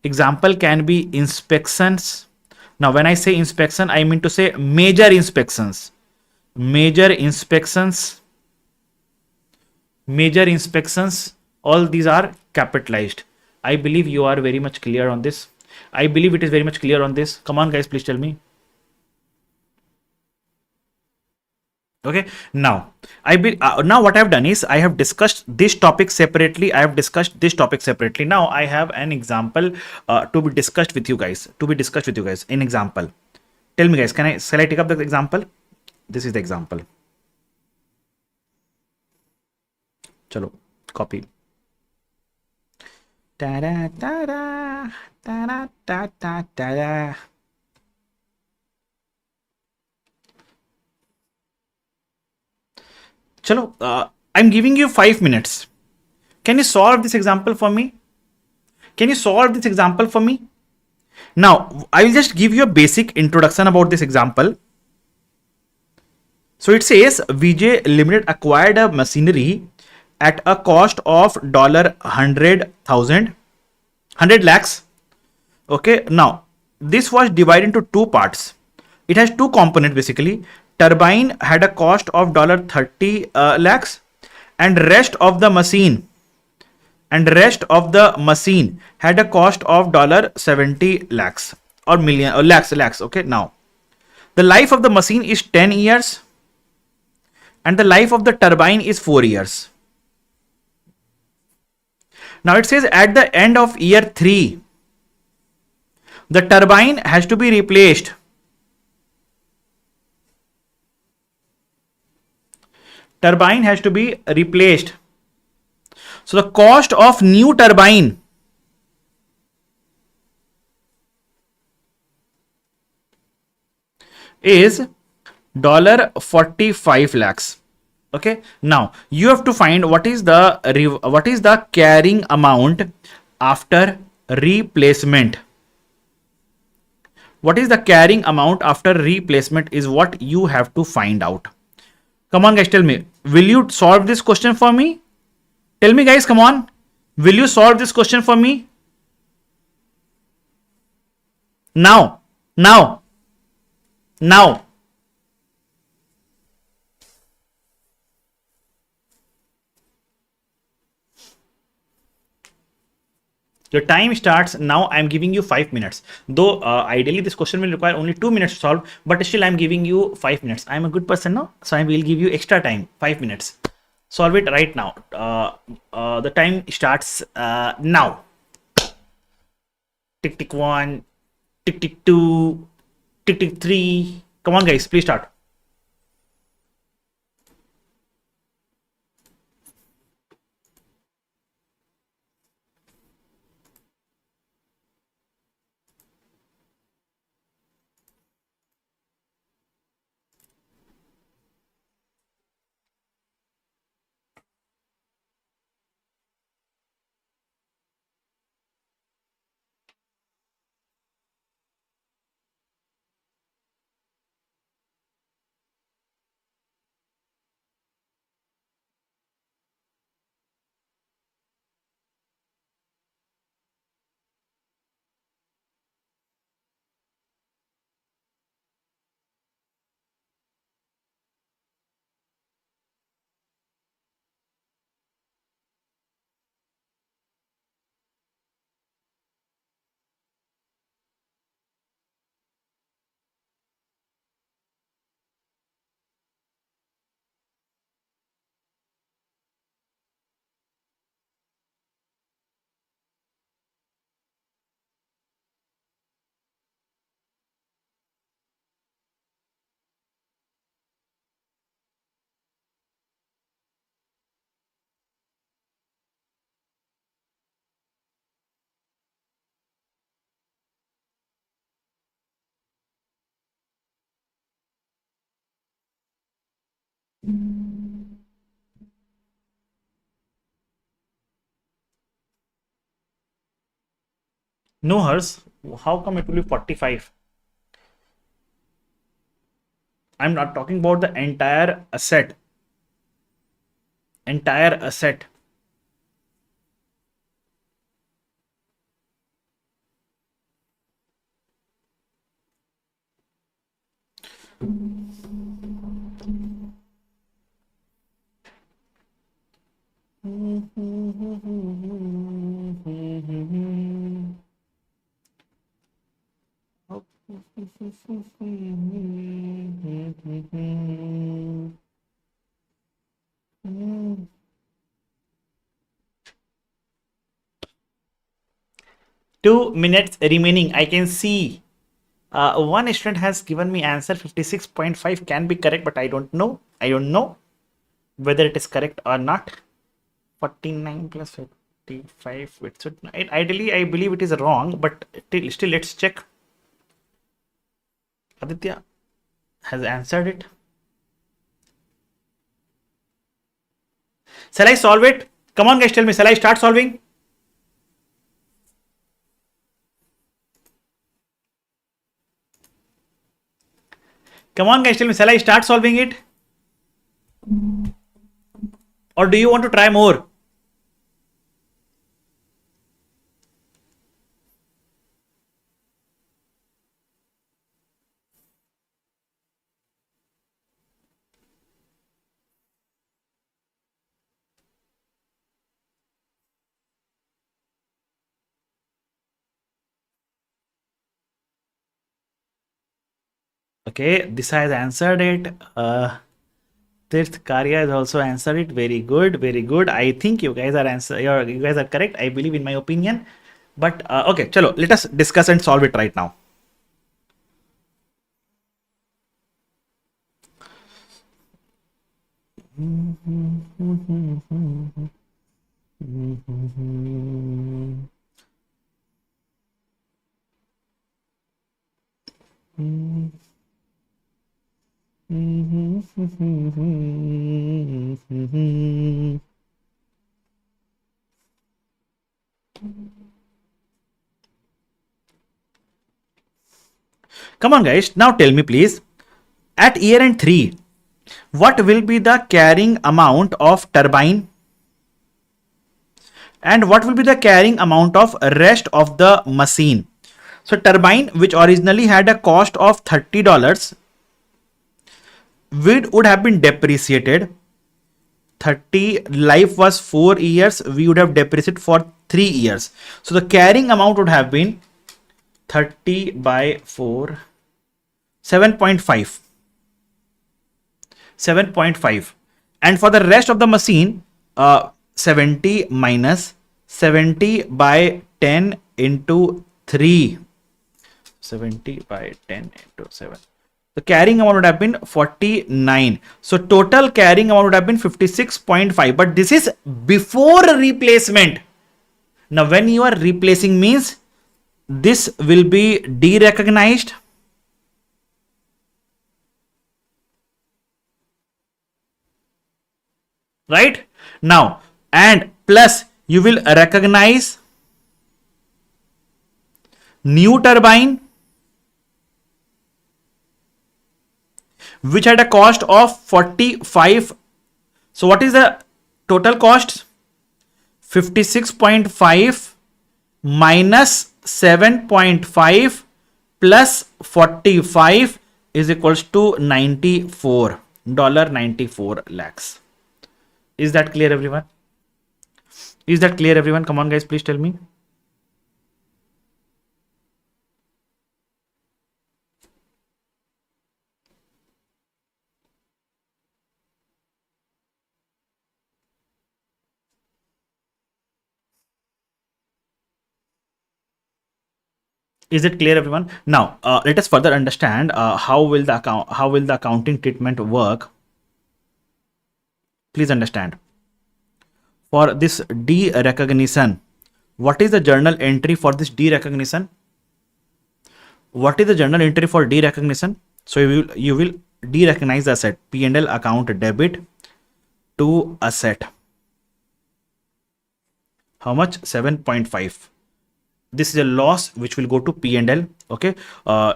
Example can be inspections. Now, when I say inspection, I mean to say major inspections. Major inspections. Major inspections. All these are capitalized. I believe you are very much clear on this. I believe it is very much clear on this. Come on, guys, please tell me. Okay, now now what I've done is I have discussed this topic separately. Now I have an example to be discussed with you guys. In example, tell me, guys, shall I take up the example? This is the example. Chalo, copy. Ta-da, ta-da, ta-da, ta-da, ta-da. Chalo, I'm giving you 5 minutes. Can you solve this example for me? Now, I will just give you a basic introduction about this example. So it says VJ Limited acquired a machinery at a cost of $100 lakhs. Okay, now this was divided into two parts. It has two components basically. Turbine had a cost of $30 lakhs, and rest of the machine had a cost of 70 lakhs or million or lakhs. Okay, now the life of the machine is 10 years and the life of the turbine is 4 years. Now it says at the end of year 3, the turbine has to be replaced. So the cost of new turbine is 45 lakhs. Okay, now you have to find what is the carrying amount after replacement. What is the carrying amount after replacement is what you have to find out. Come on, guys, tell me. Will you solve this question for me? Tell me, guys, come on. Will you solve this question for me? Now. Your time starts now. I'm giving you 5 minutes. Though ideally this question will require only 2 minutes to solve, but still I'm giving you 5 minutes. I'm a good person now, so I will give you extra time, 5 minutes. Solve it right now. The time starts now. Tick tick 1, tick tick 2, tick tick 3. Come on, guys, please start. No, hers. How come it will be 45? I'm not talking about the entire asset. Entire asset. Two minutes remaining. I can see one student has given me answer 56.5 can be correct, but I don't know. I don't know whether it is correct or not. 49 plus 55. It should, ideally, I believe it is wrong, but still let's check. Aditya has answered it. Shall I solve it? Come on, guys, tell me. Shall I start solving? Come on, guys, tell me. Shall I start solving it? Or do you want to try more? Okay, this has answered it. Tirth Karya has also answered it. Very good, very good. I think you guys are correct. I believe in my opinion. But okay, chalo, let us discuss and solve it right now. Come on, guys. Now tell me, please. At year end 3, what will be the carrying amount of turbine? And what will be the carrying amount of rest of the machine? So turbine, which originally had a cost of $30, would have been depreciated. 30 life was 4 years, we would have depreciated for 3 years. So the carrying amount would have been 30 by 4, 7.5. 7.5. And for the rest of the machine, 70 minus 70 by 10 into 3. 70 by 10 into 7. The carrying amount would have been 49. So total carrying amount would have been 56.5. But this is before replacement. Now when you are replacing means this will be derecognized. Right? Now, and plus you will recognize new turbine which had a cost of 45. So what is the total cost? 56.5 minus 7.5 plus 45 is equals to $94 lakhs. Is that clear, everyone? Is that clear, everyone? Come on, guys, please tell me. Is it clear, everyone? Now, let us further understand how will the accounting treatment work. Please understand. For this derecognition, what is the journal entry for this derecognition? What is the journal entry for derecognition? So you will de-recognize the asset. P&L account debit to asset. How much? 7.5. This is a loss which will go to P&L. Okay,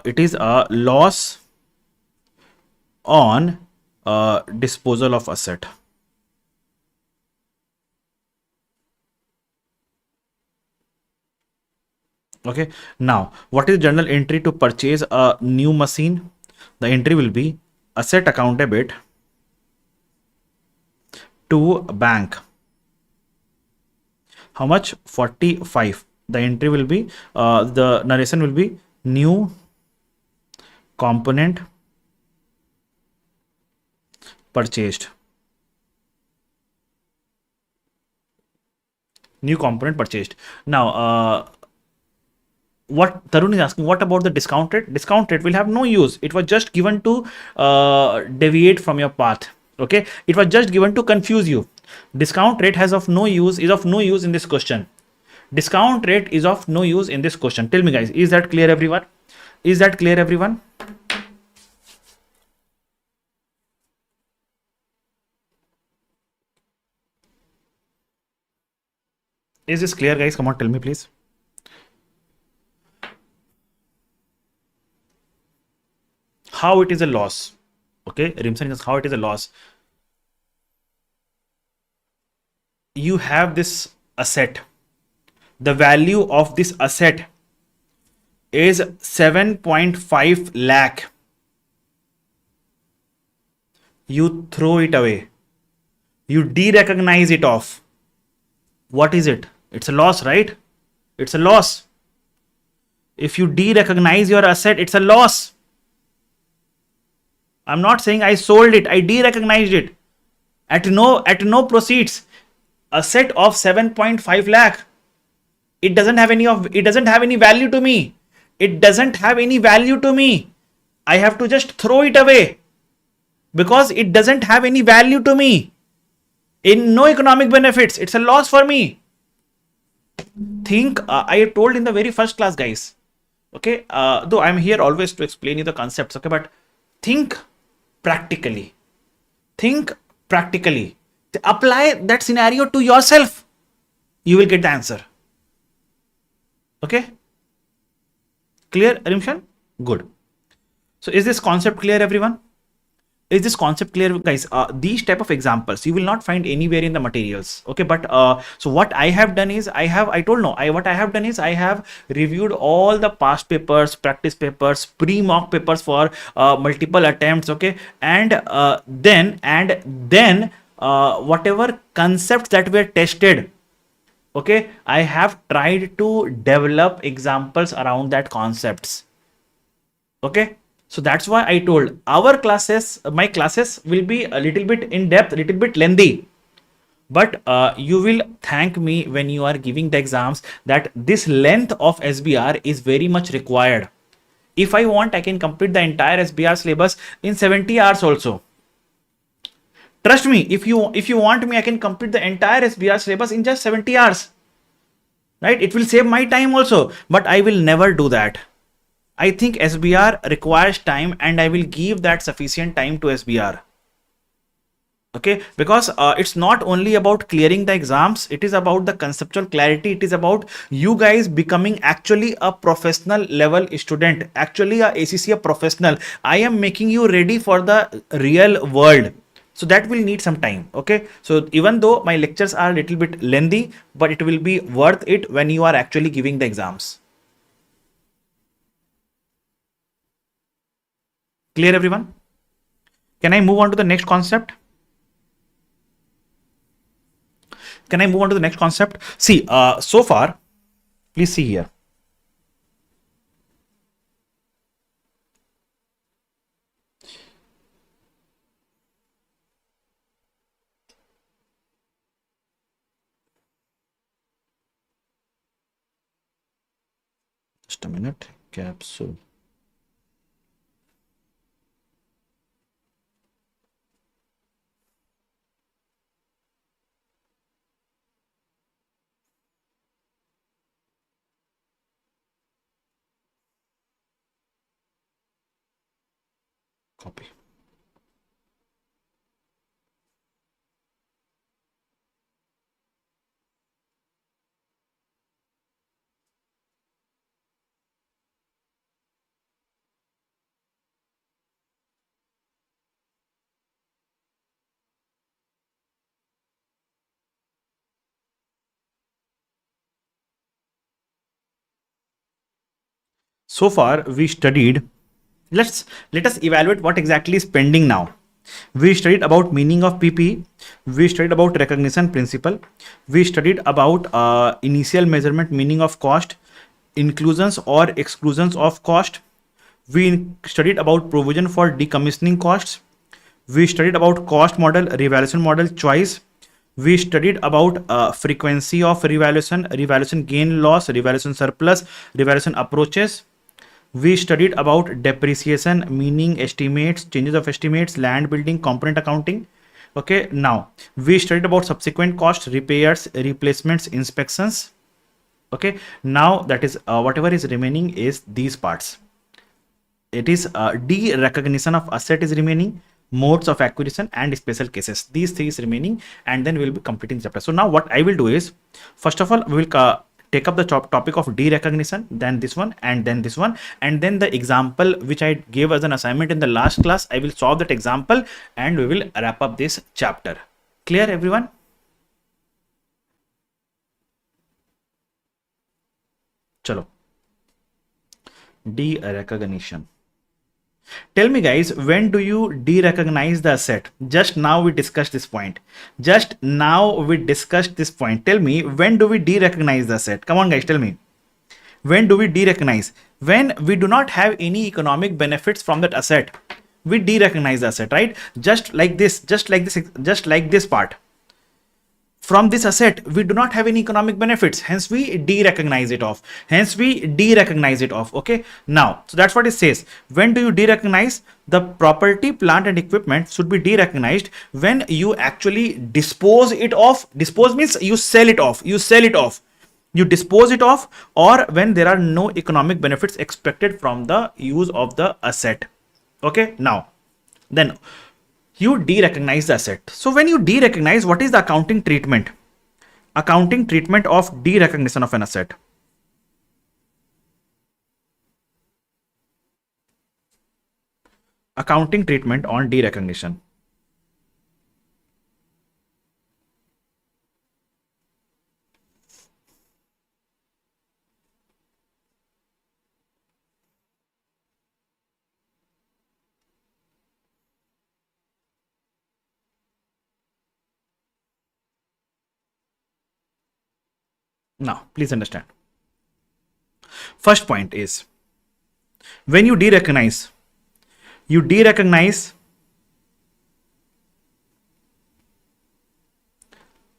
it is a loss on disposal of asset. Okay, now what is journal entry to purchase a new machine? The entry will be asset account debit to bank. How much? 45. The entry will be, the narration will be new component purchased. New component purchased. Now, what Tarun is asking, what about the discount rate? Discount rate will have no use. It was just given to deviate from your path. Okay, it was just given to confuse you. Discount rate has of no use, is of no use in this question. Discount rate is of no use in this question. Tell me guys, is that clear everyone? Is that clear everyone? Is this clear guys? Come on, tell me please. How it is a loss? Okay, Rimson is how it is a loss. You have this asset. The value of this asset is 7.5 lakh. You throw it away. You de-recognize it off. What is it? It's a loss, right? It's a loss. If you de-recognize your asset, it's a loss. I'm not saying I sold it. I de-recognized it. At no proceeds. Asset of 7.5 lakh. It doesn't have any value to me. It doesn't have any value to me. I have to just throw it away because it doesn't have any value to me. In no economic benefits. It's a loss for me. Think, I told in the very first class, guys. Okay, though I'm here always to explain you the concepts. Okay, but think practically. Think practically. Apply that scenario to yourself. You will get the answer. Okay, clear, Rimshan? Good. So is this concept clear, everyone? Is this concept clear, guys? These type of examples you will not find anywhere in the materials. Okay, but so what I have done is what I have done is I have reviewed all the past papers, practice papers, pre-mock papers for multiple attempts. Okay, and then whatever concepts that were tested. Okay, I have tried to develop examples around that concepts. Okay, so that's why I told my classes will be a little bit in depth, a little bit lengthy, but you will thank me when you are giving the exams that this length of SBR is very much required. If I want, I can complete the entire SBR syllabus in 70 hours also. Trust me, if you want me, I can complete the entire SBR syllabus in just 70 hours. Right? It will save my time also, but I will never do that. I think SBR requires time and I will give that sufficient time to SBR. Okay, because it's not only about clearing the exams, it is about the conceptual clarity. It is about you guys becoming actually a professional level student, actually a ACCA professional. I am making you ready for the real world. So that will need some time. Okay, so even though my lectures are a little bit lengthy, but it will be worth it when you are actually giving the exams. Clear, everyone? Can I move on to the next concept? Can I move on to the next concept? See, so far, please see here. Just a minute. Capsule. Copy. So far we studied, let us evaluate what exactly is pending now. We studied about meaning of pp, we studied about recognition principle, we studied about initial measurement meaning of cost, inclusions or exclusions of cost, we studied about provision for decommissioning costs, we studied about cost model, revaluation model choice, we studied about frequency of revaluation, revaluation gain loss, revaluation surplus, revaluation approaches, we studied about depreciation meaning estimates, changes of estimates, land building, component accounting. Okay, now we studied about subsequent costs, repairs, replacements, inspections. Okay, now that is whatever is remaining is these parts. It is de-recognition of asset is remaining, modes of acquisition and special cases. These three is remaining, and then we will be completing the chapter. So now what I will do is, first of all, we will take up the topic of de-recognition, then this one, and then this one, and then the example which I gave as an assignment in the last class, I will solve that example and we will wrap up this chapter. Clear, everyone? Chalo. De-recognition. Tell me guys, when do you de-recognize the asset? Just now we discussed this point. Just now we discussed this point. Tell me, when do we de-recognize the asset? Come on guys, tell me. When do we de-recognize? When we do not have any economic benefits from that asset, we de-recognize the asset, right? Just like this part. From this asset, we do not have any economic benefits, hence we de-recognize it off. Okay, now, so that's what it says. When do you de-recognize? The property, plant and equipment should be de-recognized when you actually dispose it off. Dispose means you sell it off. You dispose it off, or when there are no economic benefits expected from the use of the asset. Okay, now, then you de-recognize the asset. So when you de-recognize, what is the accounting treatment? Accounting treatment of de-recognition of an asset. Accounting treatment on de-recognition. Now, please understand. First point is, when you de-recognize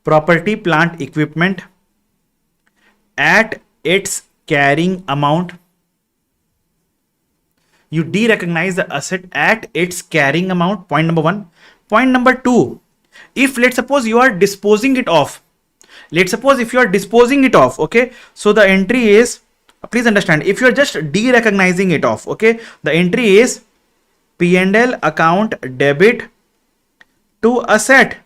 property, plant, equipment at its carrying amount. You de-recognize the asset at its carrying amount. Point number one. Point number two, if let's suppose you are disposing it off. Okay, so the entry is, please understand, if you are just de-recognizing it off, okay, the entry is P&L account debit to asset.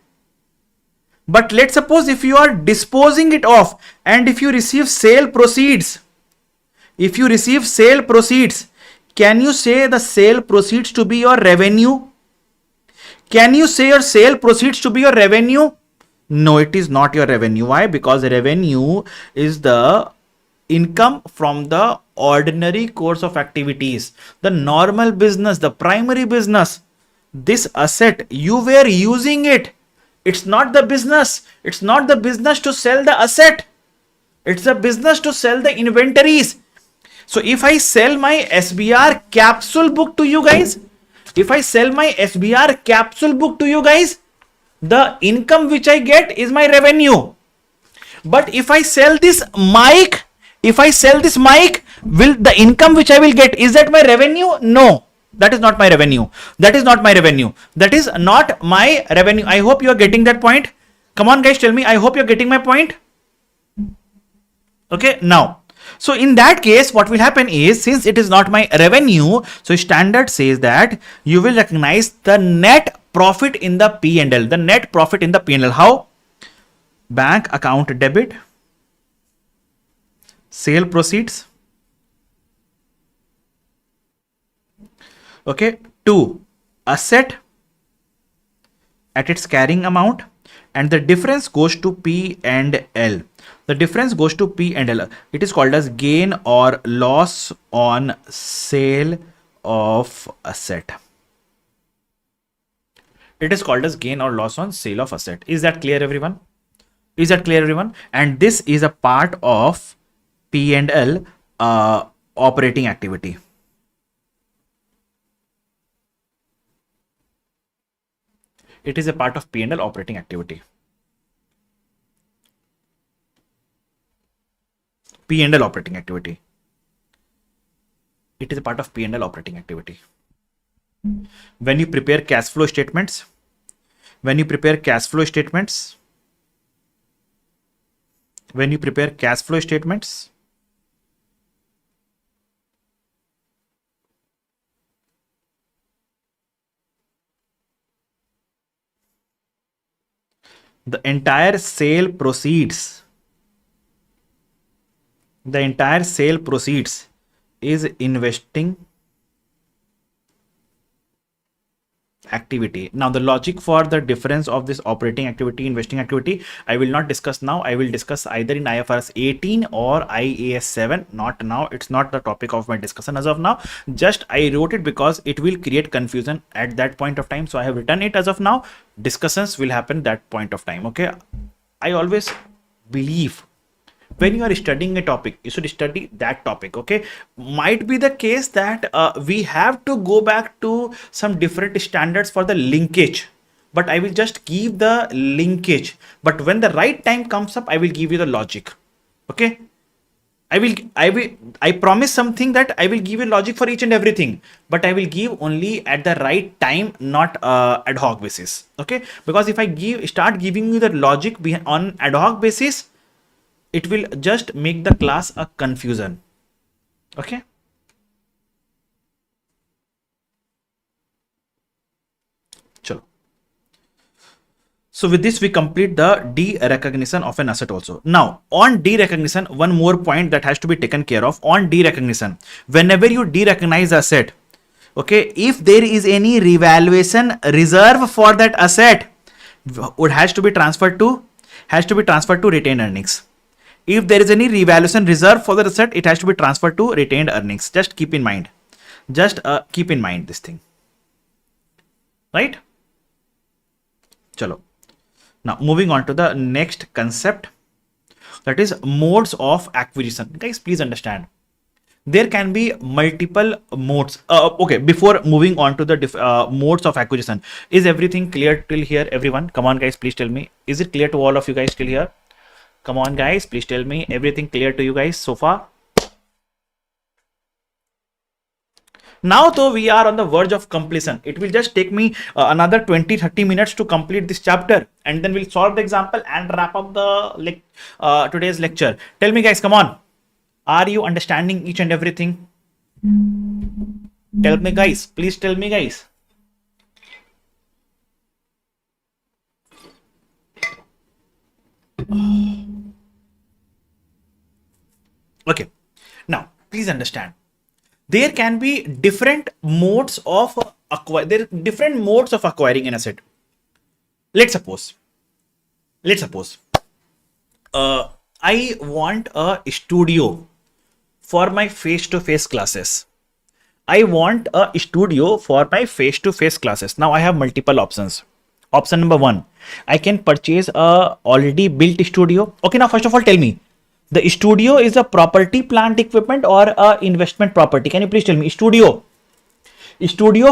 But let's suppose if you are disposing it off and if you receive sale proceeds, can you say the sale proceeds to be your revenue? Can you say your sale proceeds to be your revenue? No, it is not your revenue. Why? Because revenue is the income from the ordinary course of activities, the normal business, the primary business. This asset, you were using it. It's not the business. It's not the business to sell the asset. It's the business to sell the inventories. So if I sell my SBR capsule book to you guys, the income which I get is my revenue. But if I sell this mic, will the income which I will get, is that my revenue? No, that is not my revenue. That is not my revenue. I hope you are getting that point. Come on guys, tell me, I hope you're getting my point. Okay, now, so in that case, what will happen is, since it is not my revenue, so standard says that you will recognize the net profit in the P&L. The net profit in the P&L. How? Bank account debit, sale proceeds, okay, to asset at its carrying amount, and the difference goes to P and L. The difference goes to P and L. It is called as gain or loss on sale of asset. It is called as gain or loss on sale of asset. Is that clear, everyone? Is that clear, everyone? And this is a part of P and L operating activity. It is a part of P&L operating activity. P&L operating activity. It is a part of P&L operating activity. When you prepare cash flow statements, when you prepare cash flow statements, the entire sale proceeds is investing activity. Now the logic for the difference of this operating activity, investing activity, I will not discuss now. I will discuss either in IFRS 18 or IAS 7. Not now. It's not the topic of my discussion as of now. Just I wrote it because it will create confusion at that point of time. So I have written it as of now. Discussions will happen that point of time. Okay. I always believe when you are studying a topic, you should study that topic. Okay, might be the case that we have to go back to some different standards for the linkage, but I will just give the linkage. But when the right time comes up, I will give you the logic. Okay, I promise something that I will give you logic for each and everything, but I will give only at the right time, not ad hoc basis. Okay, because if I start giving you the logic on ad hoc basis, it will just make the class a confusion. Okay. Chalo. So with this, we complete the derecognition of an asset also. Now on derecognition, one more point that has to be taken care of. On derecognition, whenever you derecognize asset, okay, if there is any revaluation reserve for that asset, it has to be transferred to retained earnings. If there is any revaluation reserve for the asset, it has to be transferred to retained earnings. Just keep in mind. Keep in mind this thing. Right? Chalo. Now moving on to the next concept, that is modes of acquisition. Guys, please understand. There can be multiple modes. Okay, before moving on to the modes of acquisition, is everything clear till here, everyone? Come on, guys, please tell me. Is it clear to all of you guys till here? Come on, guys, please tell me. Everything clear to you guys so far? Now, though, we are on the verge of completion. It will just take me another 20-30 minutes to complete this chapter, and then we'll solve the example and wrap up the today's lecture. Tell me, guys, come on. Are you understanding each and everything? Tell me, guys. Please tell me, guys. Okay. Now, please understand. There can be different modes of different modes of acquiring an asset. Let's suppose I want a studio for my face-to-face classes. Now I have multiple options. Option number 1, I can purchase a already built studio. Okay, now first of all, tell me, the studio is a property, plant, equipment, or a investment property? Can you please tell me? Studio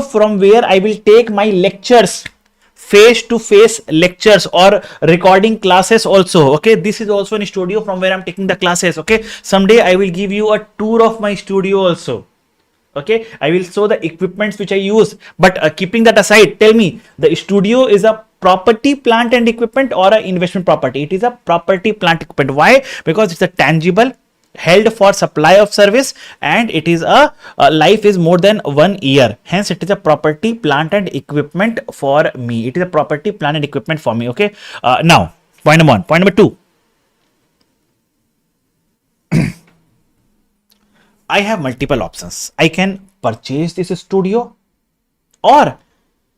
from where I will take my lectures, face-to-face lectures or recording classes also. Okay, this is also a studio from where I'm taking the classes. Okay, someday I will give you a tour of my studio also. Okay, I will show the equipments which I use. But keeping that aside, tell me, the studio is a property, plant and equipment, or an investment property? It is a property, plant, equipment. Why? Because it's a tangible, held for supply of service, and it is a life is more than 1 year. Hence, it is a property, plant and equipment for me. It is a property, plant and equipment for me. Okay. Now, point number 1. Point number 2. I have multiple options. I can purchase this studio, or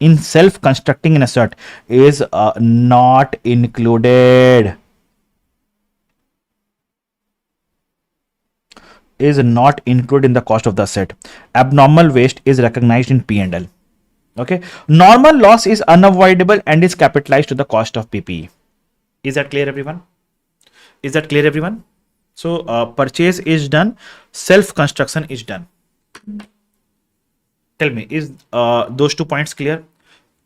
in self-constructing an asset is not included. Is not included in the cost of the asset. Abnormal waste is recognized in P&L. Okay. Normal loss is unavoidable and is capitalized to the cost of PPE. Is that clear, everyone? Is that clear, everyone? So purchase is done, self-construction is done. Tell me, is those 2 points clear?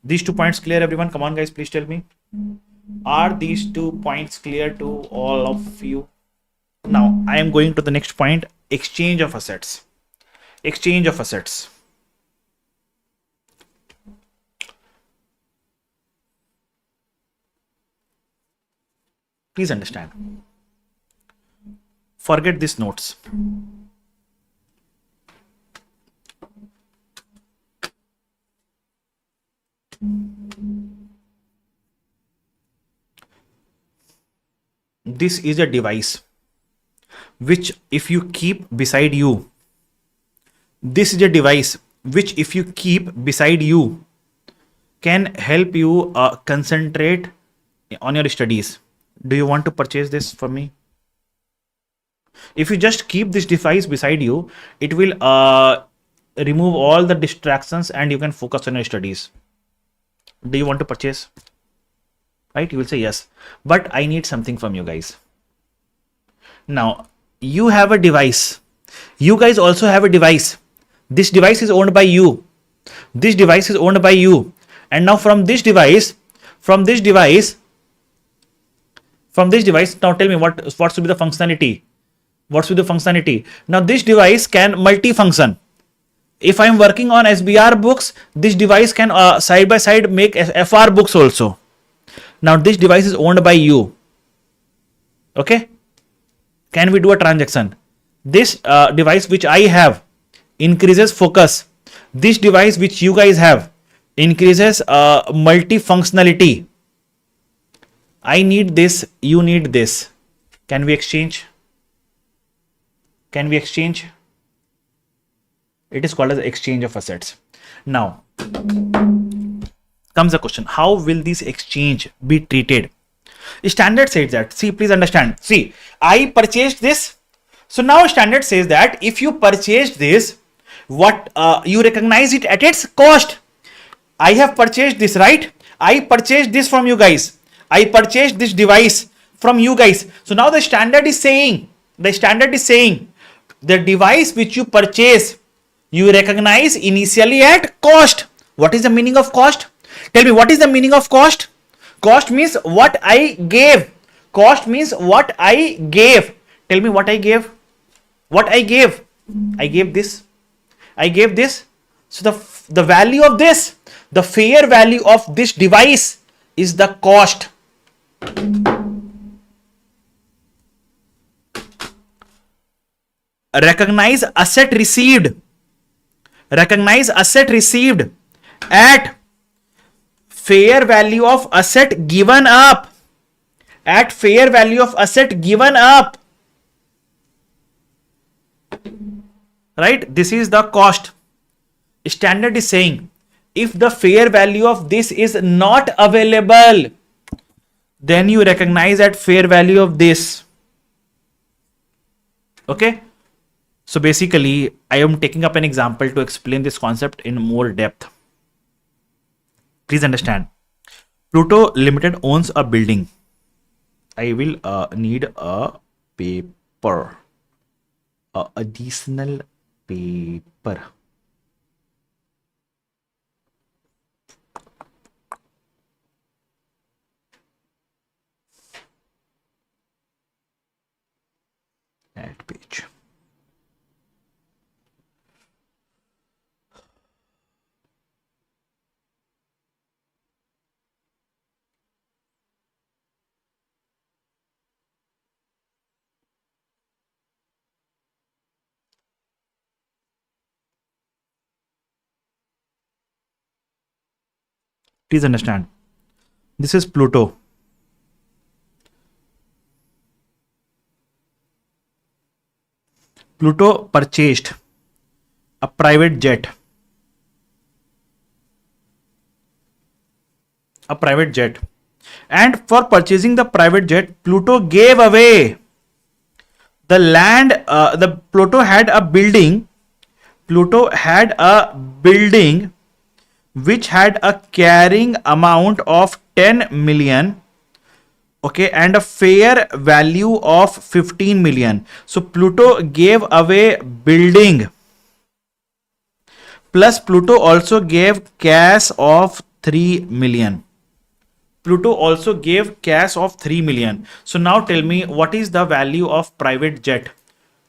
These 2 points clear, everyone? Come on, guys, please tell me. Are these 2 points clear to all of you? Now, I am going to the next point, exchange of assets. Exchange of assets. Please understand. Forget these notes. This is a device which if you keep beside you, this is a device which if you keep beside you can help you concentrate on your studies. Do you want to purchase this for me? If you just keep this device beside you, it will remove all the distractions and you can focus on your studies. Do you want to purchase? Right? You will say yes, but I need something from you guys. Now, you have a device. You guys also have a device. This device is owned by you. This device is owned by you. And now from this device, now tell me what should be the functionality? What should be the functionality? Now this device can multifunction. If I am working on SBR books, this device can side by side make FR books also. Now this device is owned by you. Okay? Can we do a transaction? This device which I have increases focus. This device which you guys have increases multifunctionality. I need this, you need this. Can we exchange? Can we exchange? It is called as exchange of assets. Now comes the question, how will this exchange be treated? Standard says that, see, please understand, see, I purchased this. So now standard says that if you purchased this, what you recognize it at its cost. I have purchased this, right? I purchased this from you guys. I purchased this device from you guys. So now the standard is saying, the device which you purchase, you recognize initially at cost. What is the meaning of cost? Tell me, what is the meaning of cost? Cost means what I gave. Cost means what I gave. Tell me what I gave. What I gave. I gave this. I gave this. So the value of this, the fair value of this device is the cost. Recognize asset received. Recognize asset received at fair value of asset given up. At fair value of asset given up. Right? This is the cost. Standard is saying if the fair value of this is not available, then you recognize at fair value of this. Okay? So basically, I am taking up an example to explain this concept in more depth. Please understand. Pluto Limited owns a building. I will need a paper. Additional paper. Add page. Please understand. This is Pluto. Pluto purchased a private jet. a private jet. And for purchasing the private jet, Pluto gave away the land. The Pluto had a building. Pluto had a building which had a carrying amount of 10 million, okay, and a fair value of 15 million. So Pluto gave away building, plus Pluto also gave cash of 3 million. Pluto also gave cash of 3 million. So now tell me, what is the value of private jet?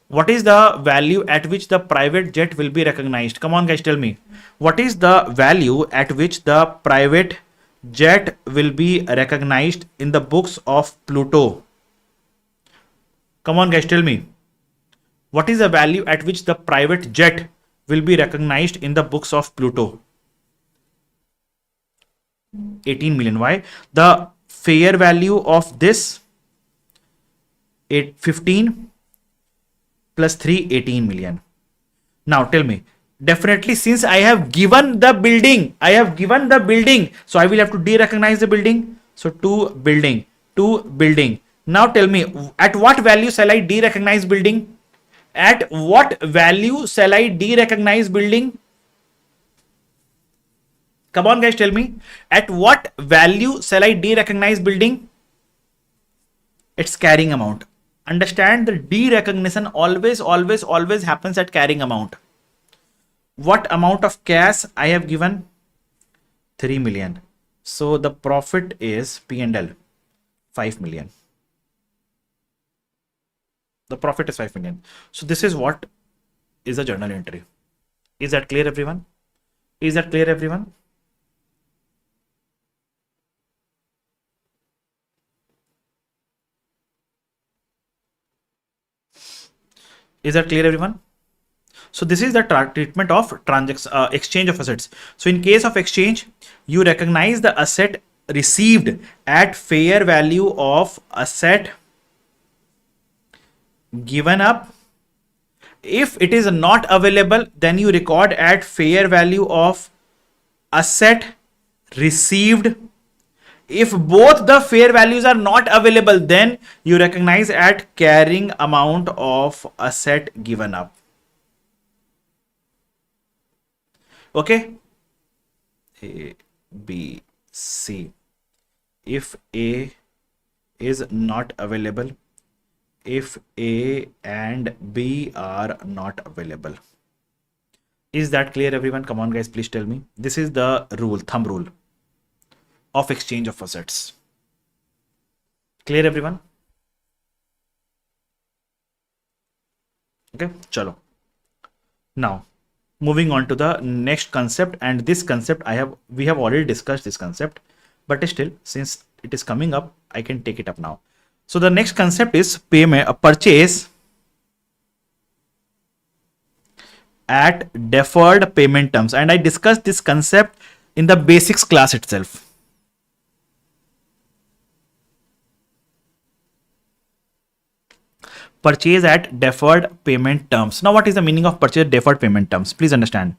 What is the value at which the private jet will be recognized? Come on guys, tell me. What is the value at which the private jet will be recognized in the books of Pluto? Come on guys, tell me. What is the value at which the private jet will be recognized in the books of Pluto? 18 million. Why? The fair value of this 15 plus 3, 18 million. Now tell me, definitely since I have given the building, so I will have to de-recognize the building. So to building. Now tell me, at what value shall I de-recognize building? At what value shall I de-recognize building? Come on guys, tell me. At what value shall I de-recognize building? Its carrying amount. Understand, the de-recognition always happens at carrying amount. What amount of cash I have given? 3 million. So the profit is P&L 5 million. The profit is 5 million. So this is what is a journal entry. Is that clear, everyone? Is that clear, everyone? Is that clear, everyone? So this is the treatment of exchange of assets. So in case of exchange, you recognize the asset received at fair value of asset given up. If it is not available, then you record at fair value of asset received. If both the fair values are not available, then you recognize at carrying amount of asset given up. Okay. A, B, C. If A is not available, if A and B are not available. Is that clear, everyone? Come on guys, please tell me. This is the rule, thumb rule of exchange of assets. Clear, everyone? Okay, chalo. Now moving on to the next concept, and this concept we have already discussed this concept, but still since it is coming up, I can take it up now. So the next concept is payment, a purchase at deferred payment terms, and I discussed this concept in the basics class itself. Purchase at deferred payment terms. Now what is the meaning of purchase deferred payment terms? Please understand.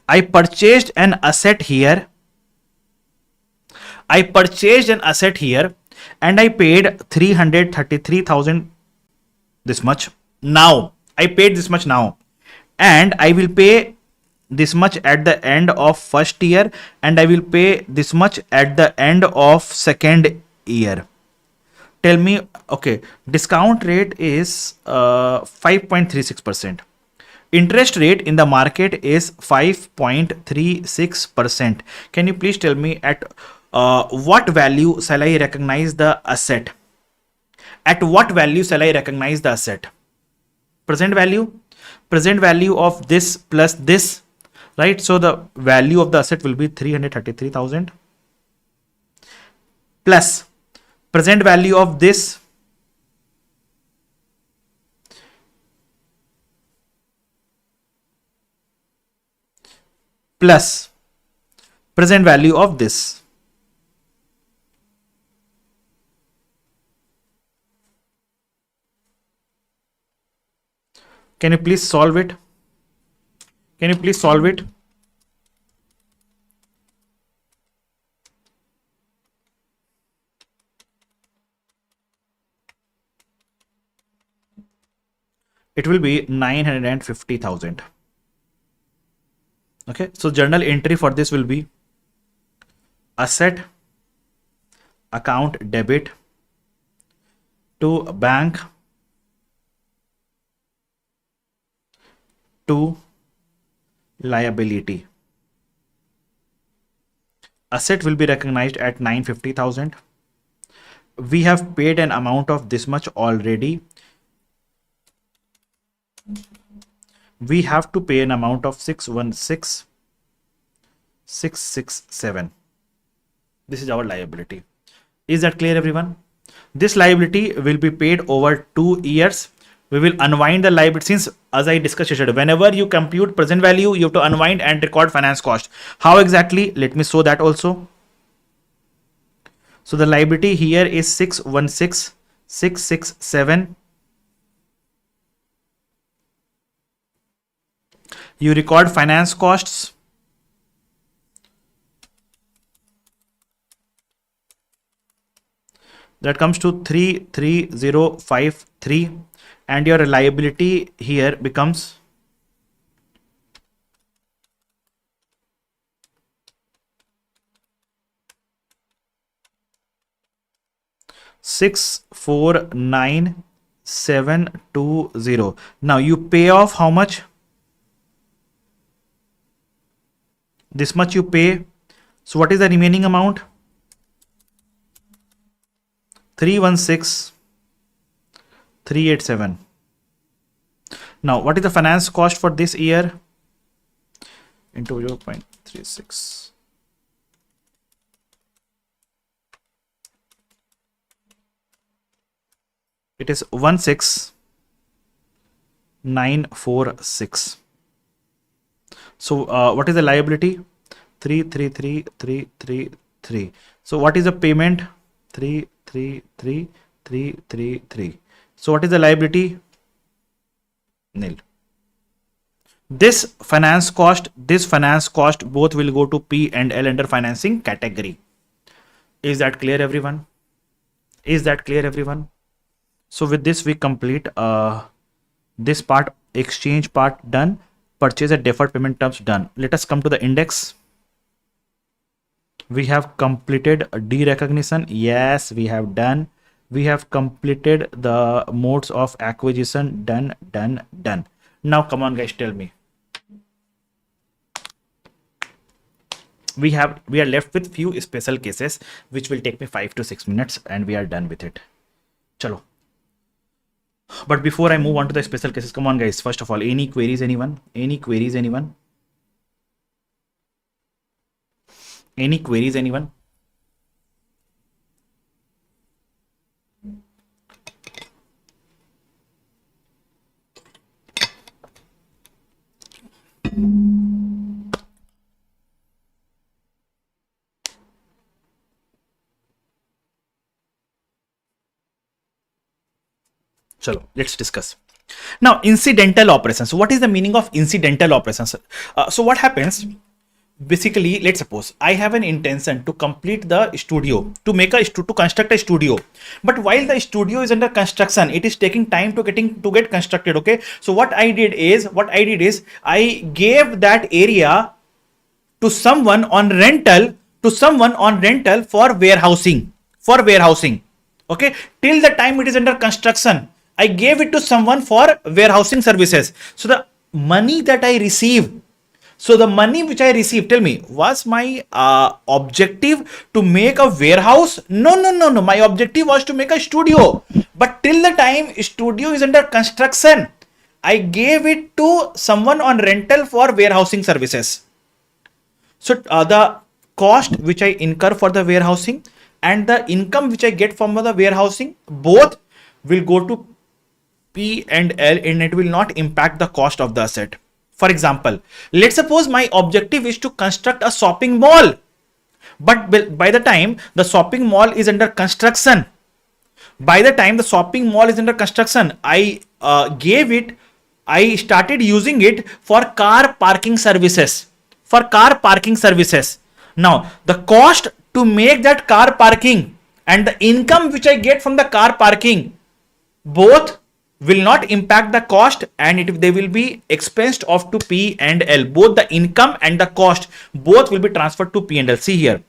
I purchased an asset here. I purchased an asset here and I paid 333,000 this much. Now I paid this much now, and I will pay this much at the end of first year, and I will pay this much at the end of second year. Tell me, okay, discount rate is 5.36%. Interest rate in the market is 5.36%. Can you please tell me at what value shall I recognize the asset? At what value shall I recognize the asset? Present value of this plus this, right? So the value of the asset will be 333,000 plus present value of this plus present value of this. Can you please solve it? Can you please solve it? it will be 950,000. Okay, so journal entry for this will be asset account debit to bank to liability. Asset will be recognized at 950,000. We have paid an amount of this much already. We have to pay an amount of 616,667. This is our liability. Is that clear, everyone? This liability will be paid over 2 years. We will unwind the liability, since as I discussed yesterday, whenever you compute present value, you have to unwind and record finance cost. How exactly? Let me show that also. So the liability here is 616,667. You record finance costs. That comes to 33053, and your liability here becomes 649,720. Now you pay off how much? This much you pay. So what is the remaining amount? 316,387. Now what is the finance cost for this year? Into 0.36. It is 16,946. So what is the liability? 333,333. So what is the payment? 333,333. So what is the liability? Nil. This finance cost both will go to P and L under financing category. Is that clear, everyone? Is that clear, everyone? So with this we complete this part, exchange part done, purchase and deferred payment terms done. Let us come to the index. We have completed derecognition. Yes, we have done. We have completed the modes of acquisition. Done. Now come on guys, tell me. We are left with few special cases which will take me 5 to 6 minutes and we are done with it. Chalo. But before I move on to the special cases, come on guys, first of all, any queries, anyone? Any queries, anyone? Any queries, anyone? Chalo, let's discuss. Now, incidental operations. What is the meaning of incidental operations? So what happens? Basically, let's suppose I have an intention to complete the studio, to construct a studio, but while the studio is under construction, it is taking time to get constructed. Okay, so what I did is I gave that area to someone on rental for warehousing. Okay, till the time it is under construction, I gave it to someone for warehousing services. So the money that I receive, tell me, was my objective to make a warehouse? No. My objective was to make a studio. But till the time studio is under construction, I gave it to someone on rental for warehousing services. So the cost which I incur for the warehousing and the income which I get from the warehousing, both will go to P and L and it will not impact the cost of the asset. For example, let's suppose my objective is to construct a shopping mall, but by the time the shopping mall is under construction, I started using it for car parking services. Now, the cost to make that car parking and the income which I get from the car parking, both will not impact the cost, and they will be expensed off to P and L. Both the income and the cost, both will be transferred to P and L. See here,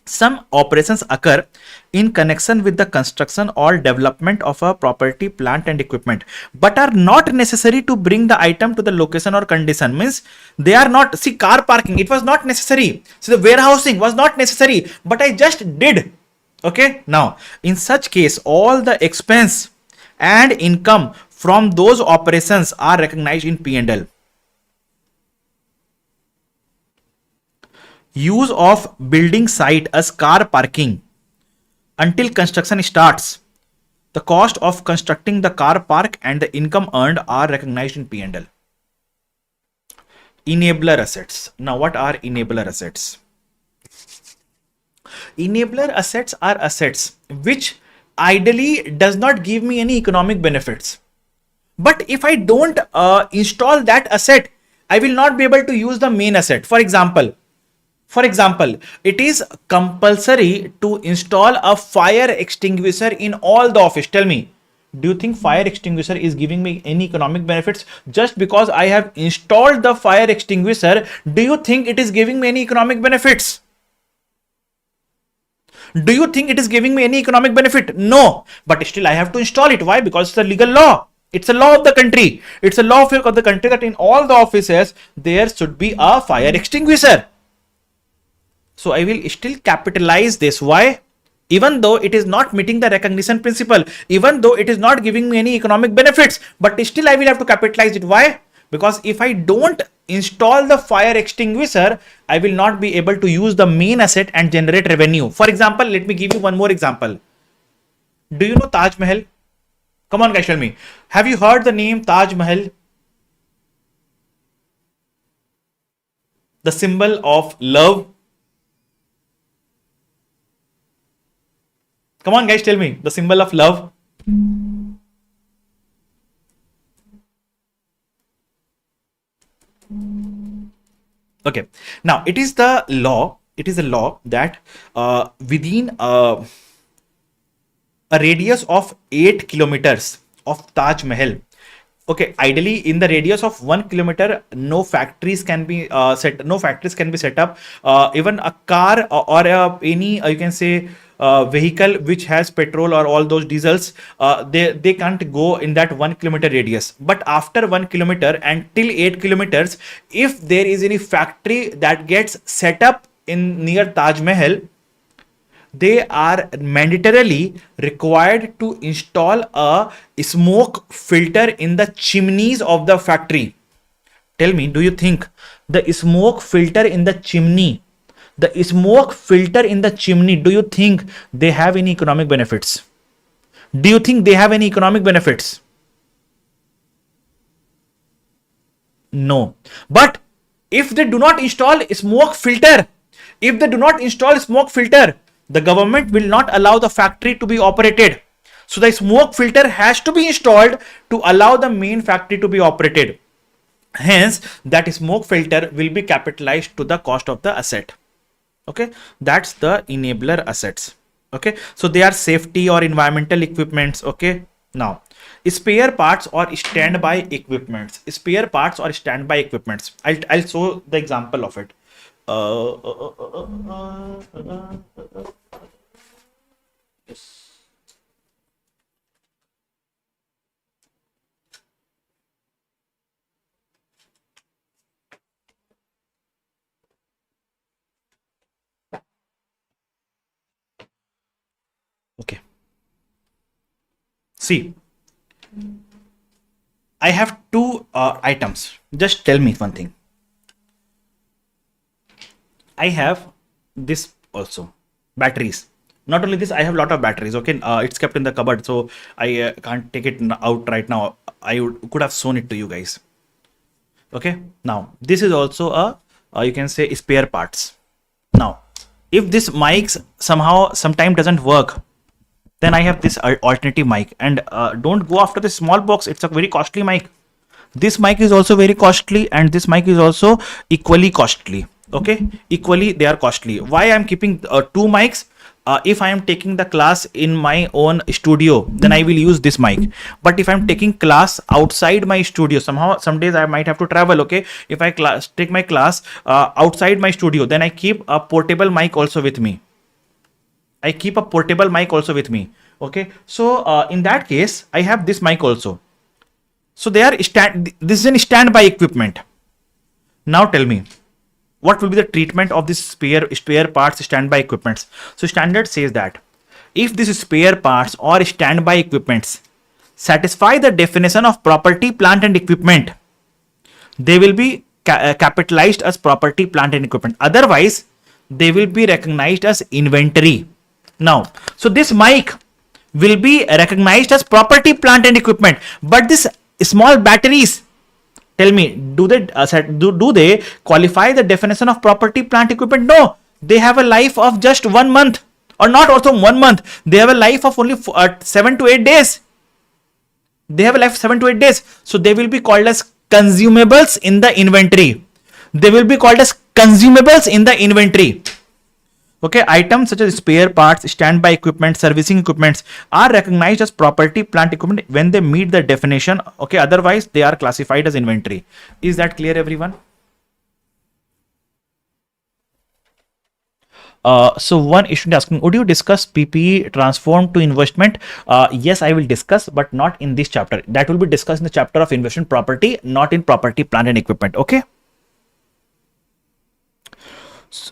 some operations occur in connection with the construction or development of a property, plant and equipment, but are not necessary to bring the item to the location or condition. Means they are not, see, car parking, it was not necessary. So the warehousing was not necessary, but I just did. Okay, now in such case, all the expense and income from those operations are recognized in P and L. Use of building site as car parking until construction starts. The cost of constructing the car park and the income earned are recognized in P and L. Enabler assets. Now, what are enabler assets? Enabler assets are assets which ideally does not give me any economic benefits. But if I don't install that asset, I will not be able to use the main asset. For example, it is compulsory to install a fire extinguisher in all the office. Tell me, do you think fire extinguisher is giving me any economic benefits? Just because I have installed the fire extinguisher, do you think it is giving me any economic benefits? Do you think it is giving me any economic benefit? No, but still I have to install it. Why? Because it's a legal law. It's a law of the country. It's a law of the country that in all the offices there should be a fire extinguisher. So I will still capitalize this. Why? Even though it is not meeting the recognition principle, even though it is not giving me any economic benefits, but still I will have to capitalize it. Why? Because if I don't install the fire extinguisher, I will not be able to use the main asset and generate revenue. For example, let me give you one more example. Do you know Taj Mahal? Come on guys, tell me. Have you heard the name Taj Mahal? The symbol of love. Come on guys, tell me. The symbol of love. Okay. Now it is the law. It is a law that within a radius of 8 kilometers of Taj Mahal. Okay, ideally in the radius of 1 kilometer, no factories can be set. No factories can be set up. Even a car or any you can say vehicle which has petrol or all those diesels, they can't go in that 1 kilometer radius. But after 1 kilometer and till 8 kilometers, if there is any factory that gets set up in near Taj Mahal, they are mandatorily required to install a smoke filter in the chimneys of the factory. Tell me, do you think the smoke filter in the chimney, do you think they have any economic benefits? Do you think they have any economic benefits? No. But if they do not install a smoke filter, the government will not allow the factory to be operated. So the smoke filter has to be installed to allow the main factory to be operated. Hence, that smoke filter will be capitalized to the cost of the asset. Okay, that's the enabler assets. Okay, so they are safety or environmental equipments. Okay, now spare parts or standby equipments. I'll show the example of it. Yes. Okay. See, I have two items. Just tell me one thing. I have this also, batteries. Not only this, I have a lot of batteries. Okay, it's kept in the cupboard, so I can't take it out right now. I could have shown it to you guys. Okay, now this is also a you can say spare parts. Now, if this mic sometime doesn't work, then I have this alternative mic. And don't go after the small box. It's a very costly mic. This mic is also very costly, and this mic is also equally costly. Okay, equally they are costly. Why I'm keeping two mics? if I am taking the class in my own studio, then I will use this mic. But if I'm taking class outside my studio, some days I might have to travel. Okay, if I take my class outside my studio, then I keep a portable mic also with me. Okay, so in that case, I have this mic also. So this is a standby equipment. Now tell me, what will be the treatment of this spare parts standby equipments? So standard says that if this spare parts or standby equipments satisfy the definition of property, plant and equipment, they will be capitalized as property, plant and equipment. Otherwise, they will be recognized as inventory. Now, so this mic will be recognized as property, plant and equipment, but this small batteries, tell me, do they qualify the definition of property, plant, equipment? No, they have a life of just 1 month, or not also 1 month. They have a life of only 7 to 8 days. So they will be called as consumables in the inventory. Okay, items such as spare parts, standby equipment, servicing equipments are recognized as property, plant, equipment when they meet the definition. Okay, otherwise they are classified as inventory. Is that clear, everyone? So one student asking, would you discuss PPE transform to investment? Yes, I will discuss, but not in this chapter. That will be discussed in the chapter of investment property, not in property, plant and equipment. Okay.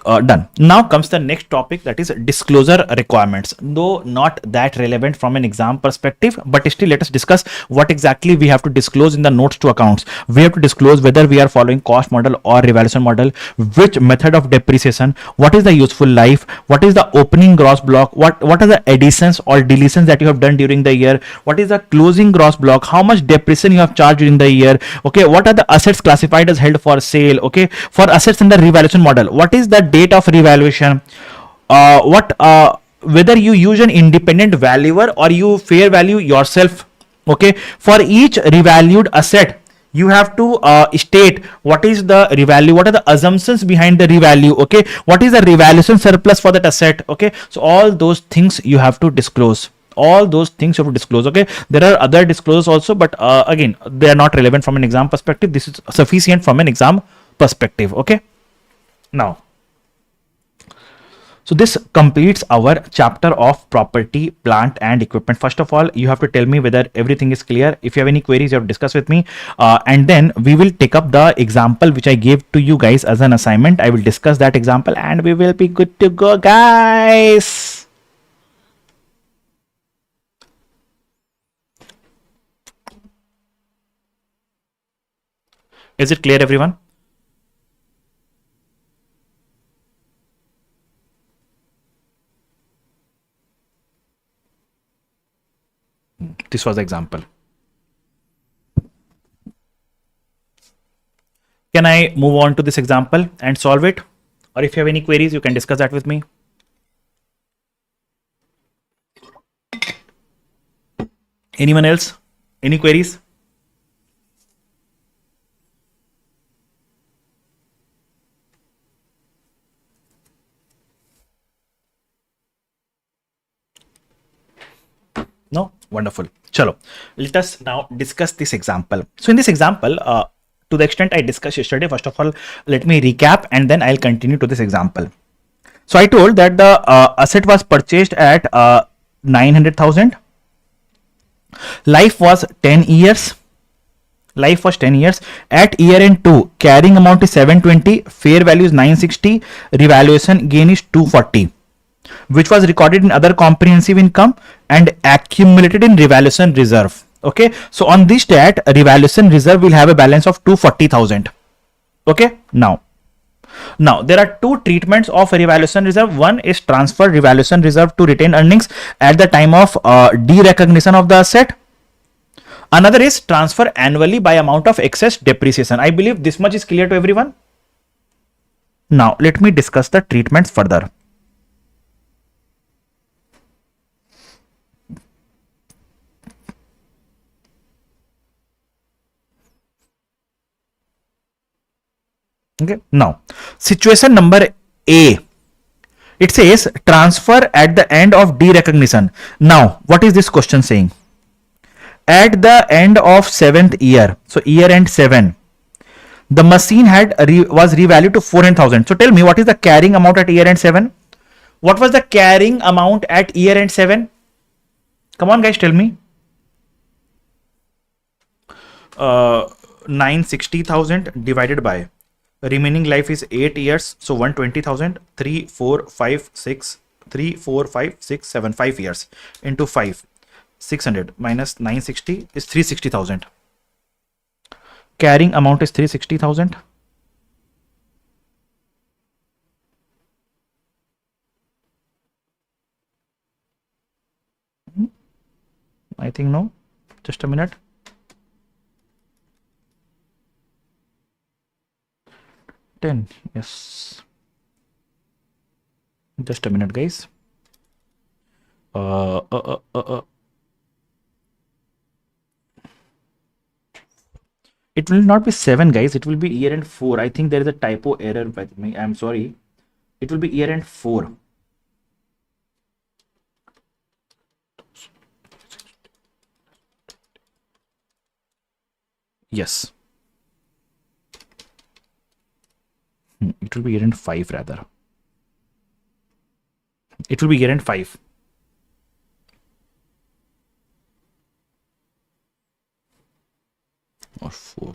Done. Now comes the next topic, that is disclosure requirements. Though not that relevant from an exam perspective, but still let us discuss what exactly we have to disclose in the notes to accounts. We have to disclose whether we are following cost model or revaluation model, which method of depreciation, what is the useful life, what is the opening gross block, what are the additions or deletions that you have done during the year, what is the closing gross block, how much depreciation you have charged during the year. Okay, what are the assets classified as held for sale. Okay, for assets in the revaluation model, what is the date of revaluation, whether you use an independent valuer or you fair value yourself. Okay, for each revalued asset you have to state what is the revalue, what are the assumptions behind the revalue. Okay, what is the revaluation surplus for that asset. Okay, so all those things you have to disclose. Okay, there are other disclosures also, but again, they are not relevant from an exam perspective. This is sufficient from an exam perspective. Okay, now, so this completes our chapter of property, plant and equipment. First of all, you have to tell me whether everything is clear. If you have any queries, you have to discuss with me, and then we will take up the example which I gave to you guys as an assignment. I will discuss that example and we will be good to go, guys. Is it clear, everyone? This was the example. Can I move on to this example and solve it? Or if you have any queries, you can discuss that with me. Anyone else? Any queries? No? Wonderful. Chalo. Let us now discuss this example. So in this example, to the extent I discussed yesterday, first of all, let me recap and then I'll continue to this example. So I told that the asset was purchased at 900,000. Life was 10 years. At year end 2, carrying amount is 720, fair value is 960, revaluation gain is 240. Which was recorded in other comprehensive income and accumulated in revaluation reserve. Okay, so on this stat, revaluation reserve will have a balance of 240,000. Okay, now there are two treatments of revaluation reserve. One is transfer revaluation reserve to retained earnings at the time of derecognition of the asset. Another is transfer annually by amount of excess depreciation. I believe this much is clear to everyone. Now let me discuss the treatments further. Okay, now situation number A. It says transfer at the end of derecognition. Now, what is this question saying? At the end of 7th year, so year end 7, the machine was revalued to 400,000. So tell me, what is the carrying amount at year end 7? What was the carrying amount at year end 7? Come on, guys, tell me. 960,000 divided by remaining life is 8 years, so 120,000. 3 4 5 6 3 4 5 6 7 5 years into 5, 600 minus 960 is 360,000. Carrying amount is 360,000. I think no. Just a minute. Yes. Just a minute, guys. It will not be 7, guys. It will be year end 4. I think there is a typo error by me. I'm sorry. It will be year end 4. Yes. It will be year end 5 rather. It will be year end 5. Or 4.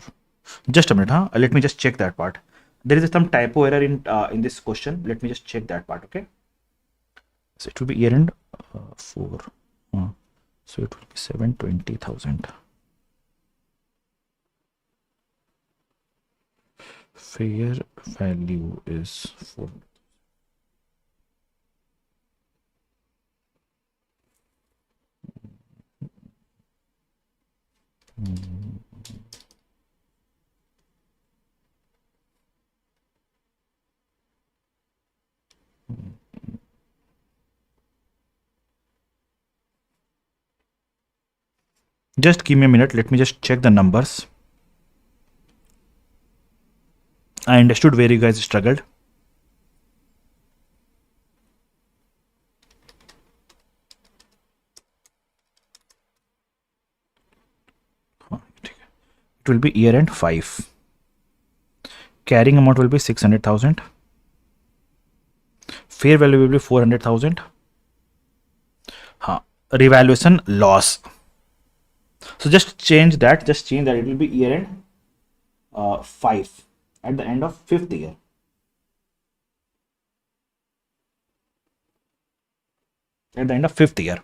Just a minute, huh? Let me just check that part. There is some typo error in this question. Let me just check that part, okay? So it will be year end 4. So it will be 720,000. Fair value is 4. Just give me a minute. Let me just check the numbers. I understood where you guys struggled. It will be year end 5. Carrying amount will be 600,000. Fair value will be 400,000. Revaluation loss. So just change that. Just change that. It will be year end 5 at the end of 5th year. At the end of 5th year.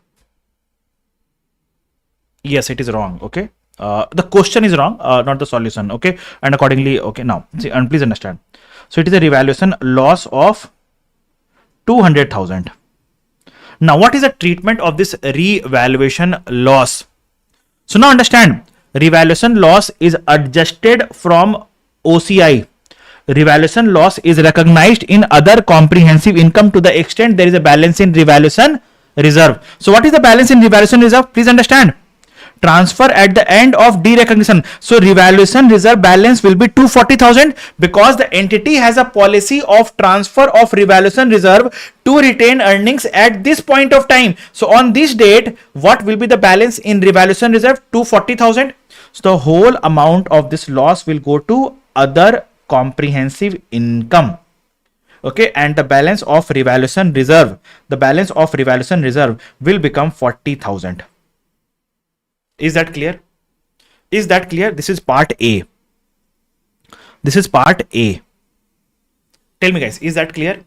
Yes, it is wrong. Okay. The question is wrong, not the solution. Okay. And accordingly, okay. Now, see, and please understand. So it is a revaluation loss of 200,000. Now, what is the treatment of this revaluation loss? So now understand, revaluation loss is adjusted from OCI. Revaluation loss is recognized in other comprehensive income to the extent there is a balance in revaluation reserve. So what is the balance in revaluation reserve? Please understand. Transfer at the end of derecognition. So revaluation reserve balance will be 240,000 because the entity has a policy of transfer of revaluation reserve to retain earnings at this point of time. So on this date, what will be the balance in revaluation reserve? 240,000. So the whole amount of this loss will go to other comprehensive income. Okay, and the balance of revaluation reserve, will become 40,000. Is that clear? Is that clear? This is part A. This is part A. Tell me, guys, is that clear?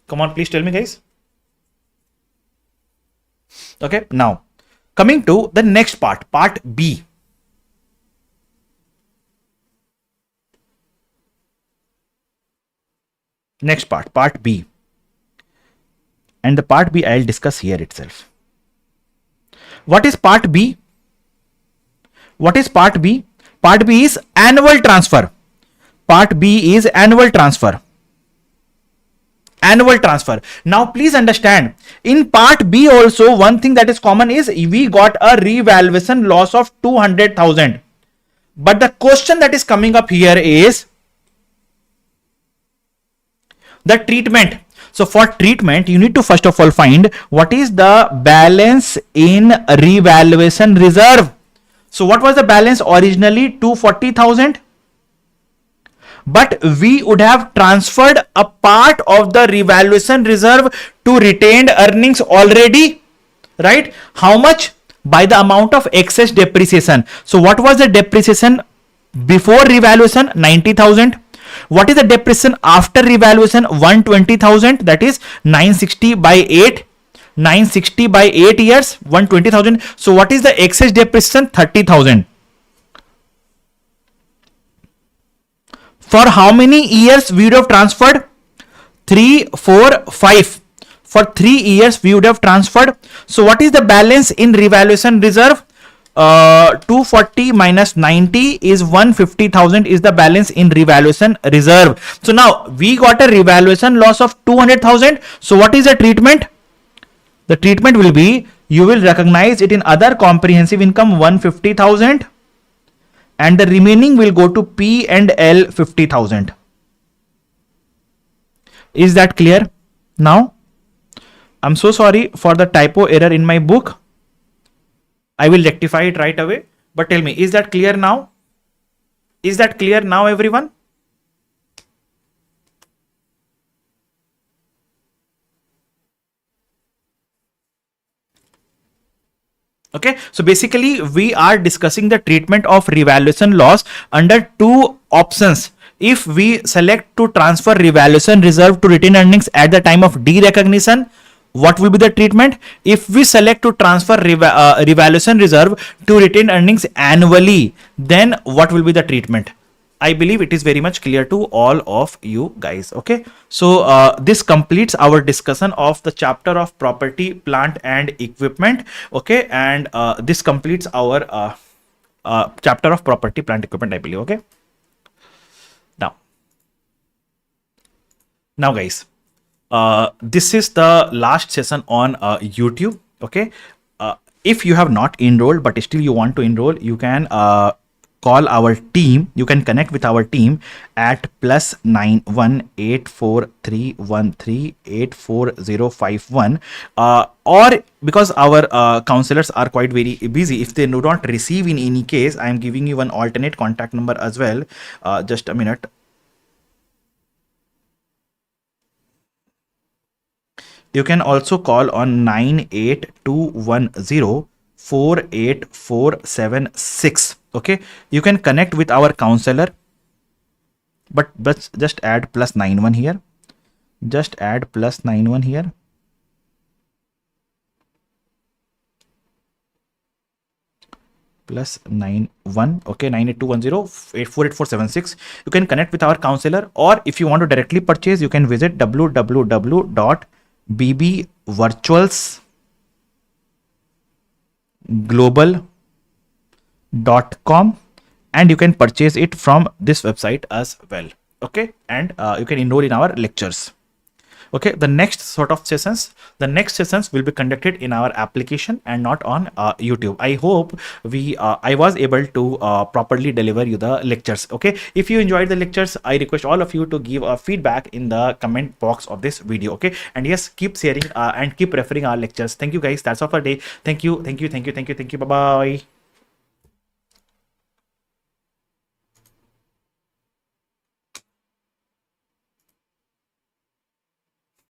Come on, please tell me, guys. Okay, now coming to the next part, part B. Next part B. And the part B I'll discuss here itself. What is part B? What is part B? Part B is annual transfer. Part B is annual transfer. Annual transfer. Now please understand, in part B also one thing that is common is we got a revaluation loss of 200,000. But the question that is coming up here is the treatment. So for treatment, you need to first of all find what is the balance in revaluation reserve. So what was the balance originally? 240,000. But we would have transferred a part of the revaluation reserve to retained earnings already, right? How much? By the amount of excess depreciation. So what was the depreciation before revaluation? 90,000. What is the depreciation after revaluation? 120,000. That is 960 by 8. 960 by 8 years, 120,000. So what is the excess depreciation? 30,000. For how many years we would have transferred? 3, 4, 5. For 3 years we would have transferred. So what is the balance in revaluation reserve? 240 minus 90 is 150,000 is the balance in revaluation reserve. So now we got a revaluation loss of 200,000. So what is the treatment? The treatment will be, you will recognize it in other comprehensive income 150,000 and the remaining will go to P and L 50,000. Is that clear? Now, I'm so sorry for the typo error in my book. I will rectify it right away. But tell me, is that clear now? Is that clear now, everyone? Okay, so basically we are discussing the treatment of revaluation loss under two options. If we select to transfer revaluation reserve to retained earnings at the time of derecognition, what will be the treatment? If we select to transfer revaluation reserve to retained earnings annually, then what will be the treatment? I believe it is very much clear to all of you guys. Okay, so this completes our discussion of the chapter of property, plant and equipment. Okay, and this completes our chapter of property, plant, equipment, I believe. Okay, now guys, this is the last session on YouTube. Okay, if you have not enrolled but still you want to enroll, you can call our team. You can connect with our team at +918431384051, or because our counselors are quite very busy, if they do not receive in any case, I am giving you one alternate contact number as well. Just a minute. You can also call on 98210 48476. Okay, you can connect with our counselor, but just add +91 here. Just add +91 here. +91. Okay, 98210 You can connect with our counselor, or if you want to directly purchase, you can visit www.bbvirtualsglobal.com and you can purchase it from this website as well. Okay, and you can enroll in our lectures. Okay, the next sessions will be conducted in our application and not on YouTube. I hope I was able to properly deliver you the lectures. Okay, if you enjoyed the lectures, I request all of you to give a feedback in the comment box of this video. Okay, and yes, keep sharing and keep referring our lectures. Thank you guys, that's all for today. Thank you. Bye bye.